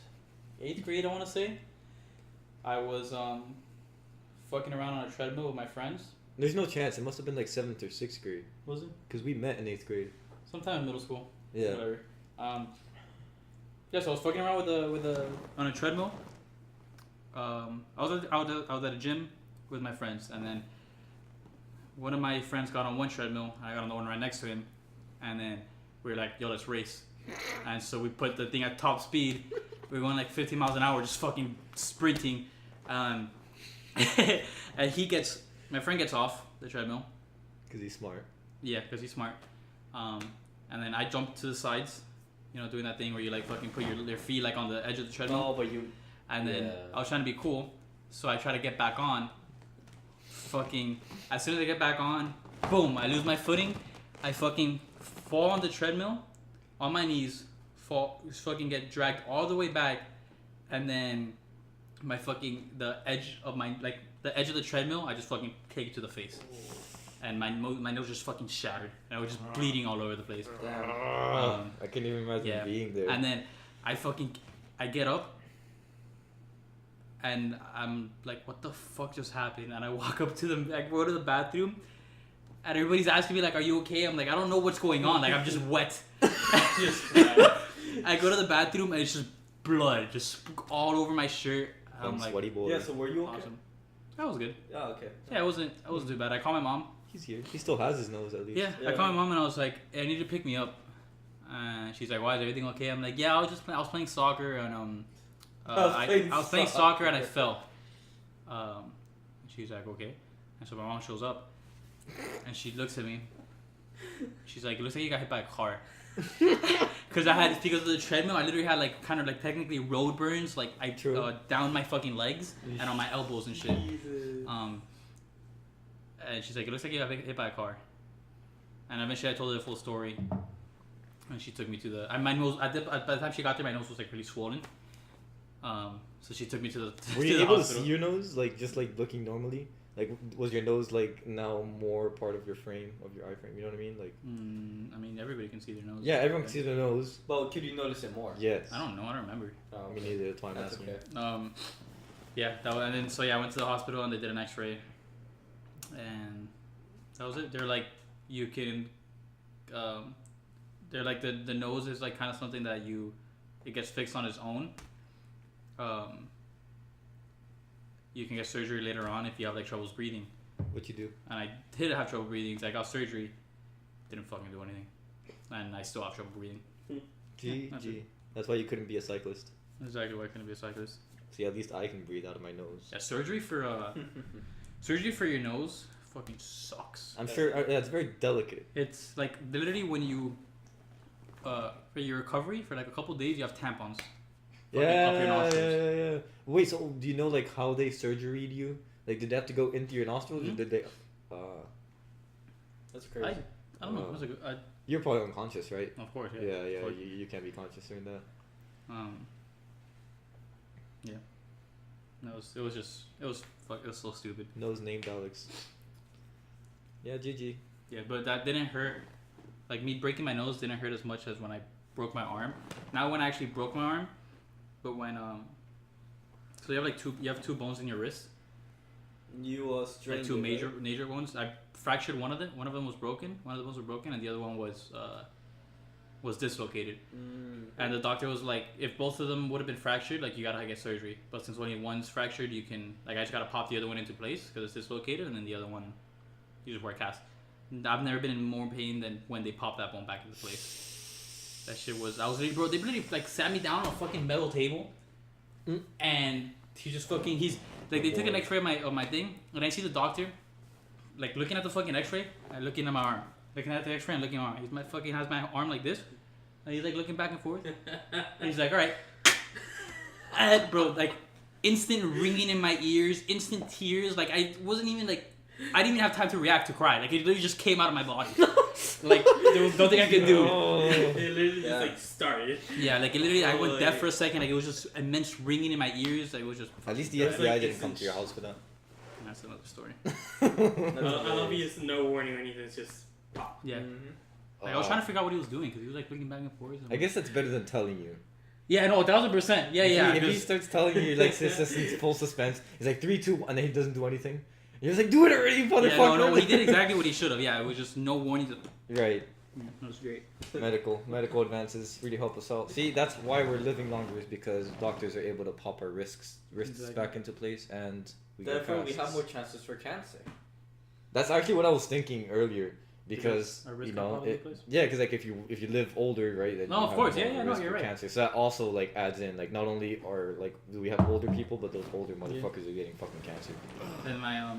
Speaker 2: 8th grade, I want to say. I was fucking around on a treadmill with my friends.
Speaker 1: There's no chance. It must have been like 7th or 6th grade.
Speaker 2: Was it?
Speaker 1: Because we met in 8th grade.
Speaker 2: Sometime in middle school.
Speaker 1: Yeah.
Speaker 2: Whatever. Yeah, so I was fucking around on a treadmill. I was at a gym with my friends, and then one of my friends got on one treadmill, and I got on the one right next to him, and then we were like, "Yo, let's race." And so we put the thing at top speed. We were going like 50 miles an hour, just fucking sprinting. And my friend gets off the treadmill.
Speaker 1: Because he's smart.
Speaker 2: Yeah, because he's smart. And then I jumped to the sides, doing that thing where you like fucking put your feet like on the edge of the treadmill.
Speaker 3: Oh, but you.
Speaker 2: And then
Speaker 3: Yeah.
Speaker 2: I was trying to be cool, so I try to get back on. Fucking, as soon as I get back on, boom, I lose my footing. I fucking fall on the treadmill, on my knees, fucking get dragged all the way back, and then the edge of the treadmill, I just fucking take it to the face. And my nose just fucking shattered, and I was just bleeding all over the place.
Speaker 3: Damn.
Speaker 1: I can't even imagine
Speaker 2: yeah.
Speaker 1: being there.
Speaker 2: And then I get up, and I'm like, what the fuck just happened? And I walk up to I go to the bathroom, And everybody's asking me like, "Are you okay?" I'm like, "I don't know what's going on. Like I'm just wet."
Speaker 4: Just
Speaker 2: I go to the bathroom and it's just blood, just all over my shirt. I'm like,
Speaker 1: sweaty boy.
Speaker 3: Yeah. So were you okay?
Speaker 2: awesome. That was good.
Speaker 3: Oh, okay.
Speaker 2: Yeah, it wasn't too bad. I called my mom.
Speaker 1: He's here. He still has his nose at least.
Speaker 2: Yeah, I
Speaker 3: Yeah.
Speaker 2: called my mom and I was like, "I need you to pick me up." She's like, "Why, is everything okay?" I'm like, "Yeah, I was playing soccer and I was playing soccer and I fell." She's like, "Okay," and so my mom shows up, and she looks at me. She's like, "It looks like you got hit by a car." Because of the treadmill, I literally had like kind of like technically road burns, like
Speaker 1: True.
Speaker 2: down my fucking legs and on my elbows and shit.
Speaker 3: Jesus.
Speaker 2: And she's like, "It looks like you got hit by a car." And eventually I told her the full story. And she took me to my nose, by the time she got there, my nose was like really swollen. So she took me to the
Speaker 1: Were
Speaker 2: to
Speaker 1: you
Speaker 2: the
Speaker 1: able
Speaker 2: hospital.
Speaker 1: to see your nose, like just like looking normally? Like, was your nose like now more part of your frame, of your eye frame? You know what I mean? Like,
Speaker 2: I mean, everybody can see their nose.
Speaker 1: yeah, everyone can see their nose.
Speaker 3: But could you notice it more?
Speaker 1: Yes.
Speaker 2: I don't know. I don't remember.
Speaker 3: Oh,
Speaker 1: Me neither. That's why I'm
Speaker 3: That's
Speaker 1: asking.
Speaker 3: okay.
Speaker 2: Yeah, and then so yeah, I went to the hospital and they did an X-ray, and that was it. They're like, you can, they're like the nose is like kind of something that it gets fixed on its own. You can get surgery later on if you have like troubles breathing.
Speaker 1: What you do?
Speaker 2: And I did have trouble breathing. So I got surgery, didn't fucking do anything, and I still have trouble breathing. that's
Speaker 1: Gee. That's why you couldn't be a cyclist.
Speaker 2: That's exactly why I couldn't be a cyclist.
Speaker 1: See, at least I can breathe out of my nose.
Speaker 2: Yeah, surgery for your nose fucking sucks.
Speaker 1: I'm sure it's very delicate.
Speaker 2: It's like literally when you for your recovery for like a couple days you have tampons. Fucking up your nostrils.
Speaker 1: Yeah. Wait, so do you know like how they surgeried you? Like, did they have to go into your nostrils, or
Speaker 2: Mhm.
Speaker 1: did they?
Speaker 3: That's crazy.
Speaker 2: I don't know. That's a good,
Speaker 1: You're probably unconscious, right?
Speaker 2: of course, yeah.
Speaker 1: Yeah.
Speaker 2: Of course.
Speaker 1: You can't be conscious during that.
Speaker 2: Yeah. No, it was so stupid.
Speaker 1: Nose named Alex. Yeah, GG.
Speaker 2: Yeah, but that didn't hurt. Like me breaking my nose didn't hurt as much as when I broke my arm. Not when I actually broke my arm, but when so you have two bones in your wrist,
Speaker 3: You strained
Speaker 2: like two
Speaker 3: it, right?
Speaker 2: major bones. I fractured one of them. One of them was broken. One of the bones were broken, and the other one was dislocated. And the doctor was like, if both of them would have been fractured, like you gotta get surgery. But since only one's fractured, you can I just gotta pop the other one into place because it's dislocated, and then the other one, you just wear a cast. I've never been in more pain than when they popped that bone back into place. That shit was. I was really, bro. They literally like sat me down on a fucking metal table, and he just fucking they took an X-ray of my thing, and I see the doctor, like looking at the fucking X-ray and looking at my arm, looking at the X-ray and looking at my arm. He's has my arm like this, and he's like looking back and forth. And he's like, all right, bro, like instant ringing in my ears, instant tears. Like I wasn't even like. I didn't even have time to react to cry. Like it literally just came out of my body. Like there was nothing I could do.
Speaker 4: It literally
Speaker 3: Yeah.
Speaker 4: just like started.
Speaker 2: Yeah, like it literally, I went deaf
Speaker 4: Like-
Speaker 2: for a second. Like it was just immense ringing in my ears. Like it was just.
Speaker 1: At least the
Speaker 4: That's
Speaker 1: FBI
Speaker 4: like
Speaker 1: didn't come
Speaker 4: instant
Speaker 1: to your house for that.
Speaker 2: That's another story.
Speaker 4: I love you. Just no warning or anything. It's just pop.
Speaker 2: Yeah. Like, I was trying to figure out what he was doing because he was like looking back and forth.
Speaker 1: I guess that's better than telling you.
Speaker 2: Yeah, no, 1000%. Yeah, yeah.
Speaker 1: If he
Speaker 2: because-
Speaker 1: starts telling you like it's in full suspense, he's like 3, 2, and then he doesn't do anything. You're just like, do it already, motherfucker.
Speaker 2: Yeah, no, he did exactly what he should have. Yeah, it was just no warning.
Speaker 1: Right.
Speaker 2: It was great.
Speaker 1: Medical advances really help us out. See, that's why we're living longer, is because doctors are able to pop our wrists
Speaker 2: Exactly.
Speaker 1: back into place, and we get
Speaker 3: Therefore, we
Speaker 1: casts.
Speaker 3: have more chances for cancer.
Speaker 1: That's actually what I was thinking earlier, because
Speaker 2: Our wrist
Speaker 1: you
Speaker 2: got
Speaker 1: know,
Speaker 2: popped into place?
Speaker 1: yeah, because like if you live older, right? Then
Speaker 2: No,
Speaker 1: you
Speaker 2: of
Speaker 1: have
Speaker 2: course,
Speaker 1: more
Speaker 2: yeah,
Speaker 1: of a
Speaker 2: yeah, no,
Speaker 1: risk
Speaker 2: you're
Speaker 1: for
Speaker 2: right.
Speaker 1: Cancer. So that also like adds in like not only are like do we have older people, but those older motherfuckers are getting fucking cancer.
Speaker 2: And my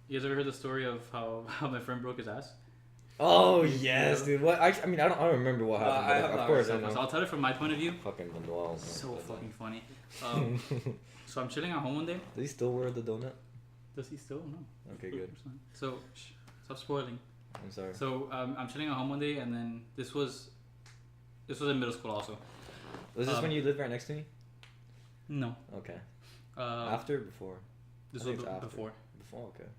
Speaker 2: you guys ever heard the story of how my friend broke his ass?
Speaker 1: Oh yes, dude. What? I mean, I don't remember what happened.
Speaker 3: I
Speaker 1: but
Speaker 3: have
Speaker 1: of
Speaker 3: not
Speaker 1: course,
Speaker 3: heard
Speaker 1: I
Speaker 2: So
Speaker 1: know.
Speaker 2: I'll tell it from my point of view.
Speaker 1: Fucking Manuel.
Speaker 2: So fucking funny. So I'm chilling at home one day.
Speaker 1: Does he still wear the donut?
Speaker 2: Does he still? No.
Speaker 1: Okay, good.
Speaker 2: So stop spoiling.
Speaker 1: I'm sorry.
Speaker 2: So I'm chilling at home one day, and then this was in middle school also.
Speaker 1: Was this when you lived right next to me?
Speaker 2: No.
Speaker 1: Okay.
Speaker 2: Uh,
Speaker 1: After, or before?
Speaker 2: This
Speaker 1: I think
Speaker 2: was
Speaker 1: it's after.
Speaker 2: before.
Speaker 1: Before, okay.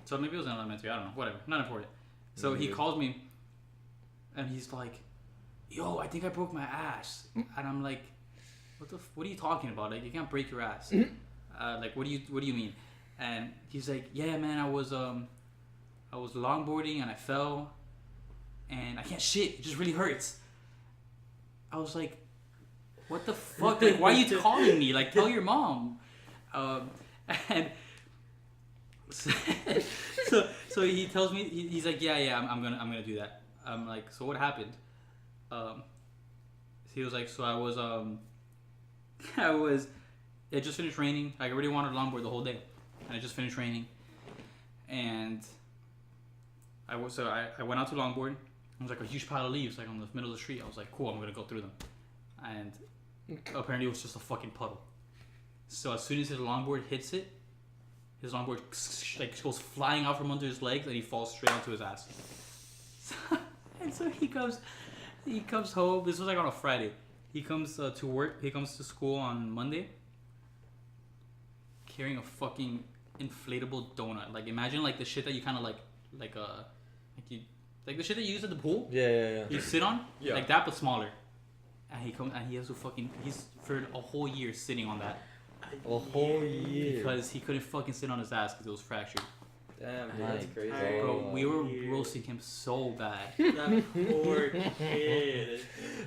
Speaker 2: So maybe it was in elementary. I don't know. Whatever. Not important. So he
Speaker 1: Yeah.
Speaker 2: calls me, and he's like, "Yo, I think I broke my ass," and I'm like, "What are you talking about? Like, you can't break your ass. Like, what do you mean?" And he's like, yeah, man, I was longboarding and I fell, and I can't shit. It just really hurts. I was like, what the fuck? Like, why are you calling me? Like, tell your mom. And so he tells me, he's like, yeah, I'm gonna do that. I'm like, so what happened? He was like, so it just finished raining. Like, I really wanted to longboard the whole day, and it just finished raining. And I went out to longboard. It was like a huge pile of leaves, like on the middle of the street. I was like, cool, I'm gonna go through them. And apparently it was just a fucking puddle. So as soon as his longboard hits it, his longboard like goes flying out from under his legs, and he falls straight onto his ass. And so he comes home. This was like on a Friday. He comes to work. He comes to school on Monday, carrying a fucking inflatable donut. Like, imagine like the shit that you kind of like the shit that you use at the pool.
Speaker 1: Yeah.
Speaker 2: You sit on,
Speaker 3: Yeah.
Speaker 2: like that, but smaller. And he has to fucking, he's for a whole year sitting on that
Speaker 1: A whole year.
Speaker 2: because he couldn't fucking sit on his ass because it was fractured.
Speaker 3: Damn, dude,
Speaker 1: My
Speaker 3: that's crazy.
Speaker 4: God.
Speaker 2: Bro, we were
Speaker 4: Weird.
Speaker 2: roasting him so bad.
Speaker 4: That poor kid.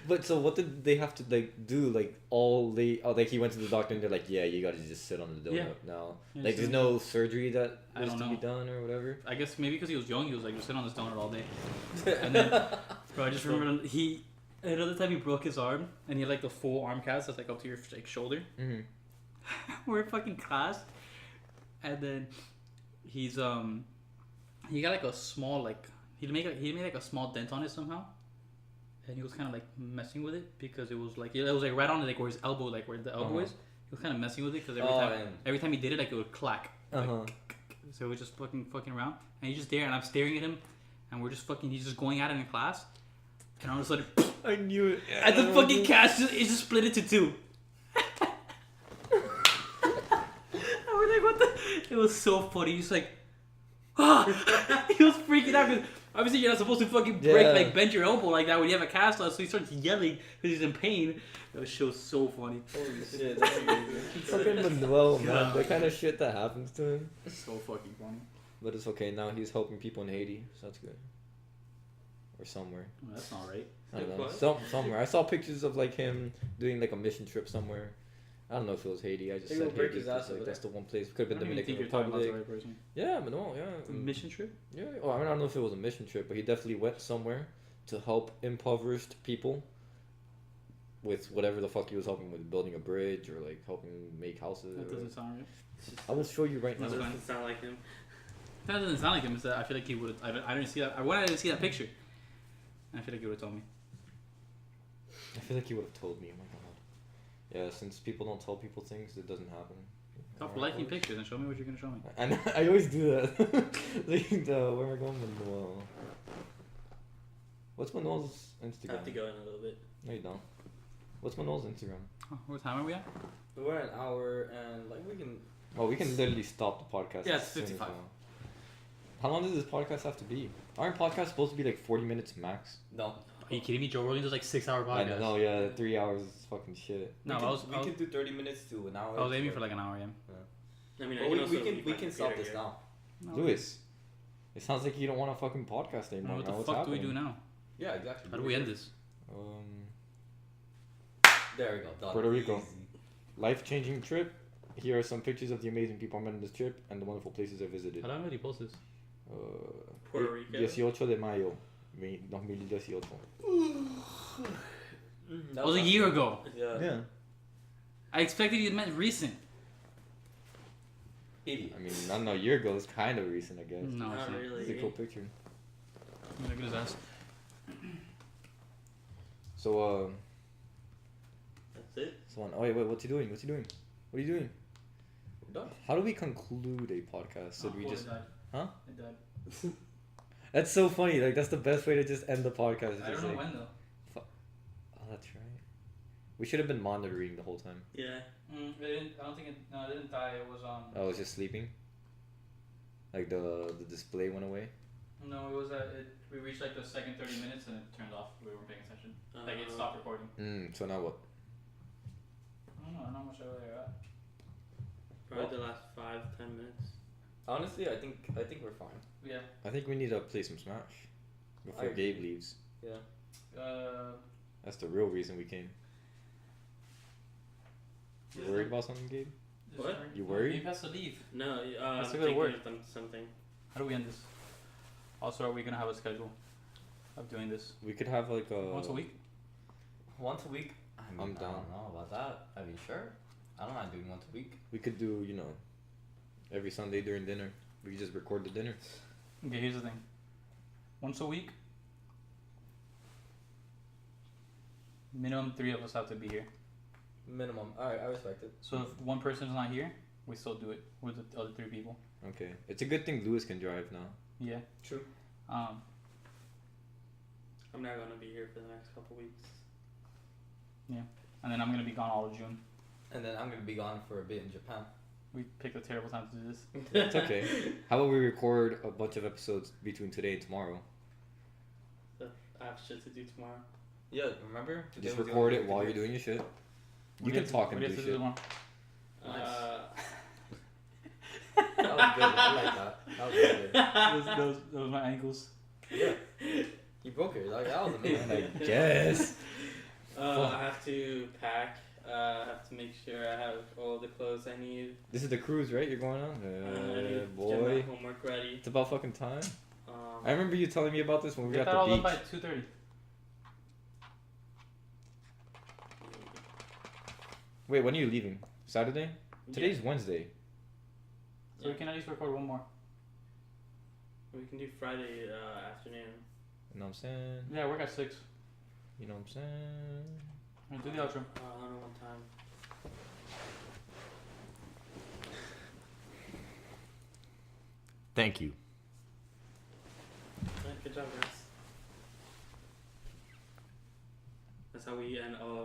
Speaker 1: But so what did they have to like do? Like like he went to the doctor and they're like, yeah, you gotta just sit on the donut
Speaker 2: Yeah.
Speaker 1: now.
Speaker 2: Yeah,
Speaker 1: Like
Speaker 2: so-
Speaker 1: there's no surgery that
Speaker 2: I
Speaker 1: was
Speaker 2: don't
Speaker 1: to be
Speaker 2: know.
Speaker 1: done or whatever.
Speaker 2: I guess maybe because he was young, he was like, just sit on this donut all day. And then, bro, I just remember another time he broke his arm and he had like the full arm cast that's like up to your like shoulder.
Speaker 1: Mm-hmm.
Speaker 2: We're in fucking class, and then he's he got like a small like he made like a small dent on it somehow, and he was kind of like messing with it because it was like right on like where his elbow, like where the elbow
Speaker 1: Uh-huh.
Speaker 2: is. He was kind of messing with it because
Speaker 3: Oh,
Speaker 2: every time he did it, like it would clack. Like,
Speaker 1: Uh-huh.
Speaker 2: so it was just fucking around, and he's just there, and I'm staring at him, and we're just fucking. He's just going at it in class, and all of a sudden,
Speaker 1: I knew it.
Speaker 2: and the fucking cast it just split into two. And we're like, what the? It was so funny. He's like, he was freaking out because obviously you're not supposed to fucking break
Speaker 1: Yeah.
Speaker 2: like bend your elbow like that when you have a cast on. So he starts yelling because he's in pain. That show was so funny.
Speaker 3: Holy shit, that's crazy.
Speaker 1: Fucking Manuel, man.
Speaker 2: God.
Speaker 1: The kind of shit that happens to him.
Speaker 2: So fucking funny.
Speaker 1: But it's okay. Now he's helping people in Haiti, so that's good. Or somewhere.
Speaker 2: Well, that's not right.
Speaker 1: I don't know.
Speaker 4: What?
Speaker 1: Somewhere. I saw pictures of like him doing like a mission trip somewhere. I don't know if it was Haiti. I just
Speaker 3: He
Speaker 1: said
Speaker 3: will break
Speaker 1: Haiti
Speaker 3: his ass
Speaker 1: 'cause,
Speaker 3: over
Speaker 1: like, that's the
Speaker 3: there.
Speaker 1: one place. Could have
Speaker 2: I
Speaker 1: been
Speaker 2: don't even
Speaker 1: Dominican
Speaker 2: think you're talking about the
Speaker 1: Republic.
Speaker 2: right person.
Speaker 1: Yeah, Manuel. Yeah.
Speaker 2: The mission trip?
Speaker 1: Yeah. Oh, I mean, I don't know if it was a mission trip, but he definitely went somewhere to help impoverished people with whatever the fuck he was helping with, building a bridge or like helping make houses.
Speaker 2: That
Speaker 1: or
Speaker 2: doesn't sound right.
Speaker 1: I will show you right now.
Speaker 2: That's
Speaker 4: That
Speaker 2: fine.
Speaker 4: doesn't sound like him.
Speaker 2: That doesn't sound like him. It's that I feel like he would. I didn't see that. I didn't see that picture. I feel like he would have told me.
Speaker 1: I feel like he would have told me. Oh my god. Yeah, since people don't tell people things, it doesn't happen.
Speaker 2: Stop
Speaker 1: Alright,
Speaker 2: liking
Speaker 1: boys.
Speaker 2: pictures and show me what you're gonna show me.
Speaker 1: And I always do that. Like, where am I going with Manuel? What's Manuel's
Speaker 4: I
Speaker 1: Instagram?
Speaker 4: have to go in a little bit.
Speaker 1: No, you don't. What's Manuel's Instagram?
Speaker 2: Oh, what time are we at?
Speaker 3: We're an hour and like we can.
Speaker 1: Oh, we can literally stop the podcast.
Speaker 2: Yeah,
Speaker 1: as
Speaker 2: it's
Speaker 1: soon as
Speaker 2: 55.
Speaker 1: now. How long does this podcast have to be? Aren't podcasts supposed to be like 40 minutes max?
Speaker 3: No.
Speaker 2: Are you kidding me? Joe Rogan does like 6-hour
Speaker 1: I
Speaker 2: podcast.
Speaker 1: know, yeah, 3 hours is fucking shit.
Speaker 2: No,
Speaker 3: we can do 30 minutes to an hour.
Speaker 2: I was aiming for like an hour. Yeah.
Speaker 4: I mean,
Speaker 3: Well,
Speaker 4: I
Speaker 3: we
Speaker 4: also
Speaker 3: can
Speaker 4: leave
Speaker 3: we
Speaker 4: my
Speaker 3: can stop
Speaker 4: computer
Speaker 3: this
Speaker 4: here.
Speaker 3: now.
Speaker 2: No,
Speaker 1: Lewis, it sounds like you don't want a fucking podcast anymore.
Speaker 2: What
Speaker 1: now.
Speaker 2: the
Speaker 1: What's
Speaker 2: fuck do we
Speaker 1: happening?
Speaker 2: do now?
Speaker 3: Yeah, exactly.
Speaker 2: How do we end this?
Speaker 3: There we go. Done.
Speaker 1: Puerto Rico.
Speaker 3: Easy.
Speaker 1: Life-changing trip. Here are some pictures of the amazing people I met on this trip and the wonderful places I visited.
Speaker 2: How long did he post this?
Speaker 4: Puerto Rico.
Speaker 1: 18 de mayo, 2018.
Speaker 2: That was a year ago.
Speaker 3: Yeah.
Speaker 2: I expected you meant recent.
Speaker 3: Idiot.
Speaker 1: I mean, not a year ago. It's kind of recent, I guess.
Speaker 2: No,
Speaker 4: Not
Speaker 2: it's not.
Speaker 4: really.
Speaker 1: It's a cool picture.
Speaker 2: Look at his ass.
Speaker 1: So,
Speaker 4: That's it.
Speaker 1: oh wait, what's he doing? What's he doing? What are you doing?
Speaker 3: We're done.
Speaker 1: How do we conclude a podcast? Should we just?
Speaker 2: It died.
Speaker 1: Huh?
Speaker 2: It died.
Speaker 1: That's so funny. Like that's the best way to just end the podcast. Is
Speaker 2: I
Speaker 1: just
Speaker 2: don't know
Speaker 1: like,
Speaker 2: when though.
Speaker 1: oh, that's right. We should have been monitoring the whole time.
Speaker 4: Yeah.
Speaker 2: It didn't. I don't think it. No, it didn't die. It was
Speaker 1: I was just sleeping. Like the display went away.
Speaker 2: No, it was we reached like the second 30 minutes and it turned off. We weren't paying attention. Like it stopped recording.
Speaker 1: So now what?
Speaker 2: I don't know. I don't know how much I really at.
Speaker 4: Probably the last 5-10 minutes.
Speaker 3: Honestly, I think we're fine.
Speaker 2: Yeah.
Speaker 1: I think we need to play some Smash before
Speaker 3: agree.
Speaker 1: Gabe leaves.
Speaker 3: Yeah.
Speaker 1: That's the real reason we came. You worried about something, Gabe?
Speaker 4: What?
Speaker 1: You worried?
Speaker 2: Gabe has to leave.
Speaker 4: No,
Speaker 2: Let's
Speaker 4: I'm
Speaker 2: give it a
Speaker 4: thinking
Speaker 2: word.
Speaker 4: of something.
Speaker 2: How do we end this? Also, are we gonna have a schedule of doing this
Speaker 1: We could have like a
Speaker 2: once a week?
Speaker 3: Once a week.
Speaker 1: I'm
Speaker 3: I
Speaker 1: down.
Speaker 3: don't know about that. Are you sure? I don't mind doing once a week.
Speaker 1: We could do, you know, every Sunday during dinner. We could just record the dinner.
Speaker 2: Okay, here's the thing. Once a week, minimum 3 of us have to be here.
Speaker 3: Minimum. Alright, I respect it.
Speaker 2: So if one person's not here, we still do it with the other 3 people.
Speaker 1: Okay. It's a good thing Lewis can drive now.
Speaker 2: Yeah.
Speaker 3: True.
Speaker 2: Um,
Speaker 4: I'm not gonna be here for the next couple weeks.
Speaker 2: and then I'm gonna be gone all of June.
Speaker 3: And then I'm gonna be gone for a bit in Japan.
Speaker 2: We picked a terrible time to do this.
Speaker 1: It's okay. How about we record a bunch of episodes between today and tomorrow?
Speaker 4: I have shit to do tomorrow.
Speaker 3: Yeah, remember? Today
Speaker 1: Just
Speaker 3: was the
Speaker 1: record
Speaker 3: only
Speaker 1: it
Speaker 3: day we
Speaker 1: while
Speaker 3: could
Speaker 1: you're
Speaker 3: do it.
Speaker 1: doing your shit.
Speaker 2: What
Speaker 1: You
Speaker 2: do
Speaker 1: can talk and
Speaker 2: what
Speaker 1: do
Speaker 2: do you have to
Speaker 1: shit.
Speaker 2: tomorrow?
Speaker 3: That was good. I like that. That was really good.
Speaker 2: those my ankles.
Speaker 3: Yeah. You broke it. Like, that was amazing.
Speaker 1: I guess.
Speaker 4: I have to pack. I have to make sure I have all the clothes I need.
Speaker 1: This is the cruise, right? You're going on?
Speaker 4: I need to get my
Speaker 1: Boy.
Speaker 4: homework ready.
Speaker 1: It's about fucking time.
Speaker 4: Um,
Speaker 1: I remember you telling me about this when we were
Speaker 2: Get
Speaker 1: at
Speaker 2: that all
Speaker 1: the
Speaker 2: done
Speaker 1: beach.
Speaker 2: by 2:30.
Speaker 1: Wait, when are you leaving? Saturday? Today's
Speaker 4: yeah,
Speaker 1: Wednesday.
Speaker 2: So we can at least record one more.
Speaker 4: we can do Friday afternoon.
Speaker 1: You know what I'm saying?
Speaker 2: Yeah, work at 6.
Speaker 1: You know what I'm saying?
Speaker 2: Alright, do the outro.
Speaker 4: I don't know what time.
Speaker 1: Thank you.
Speaker 4: Good job, guys. That's how we end all.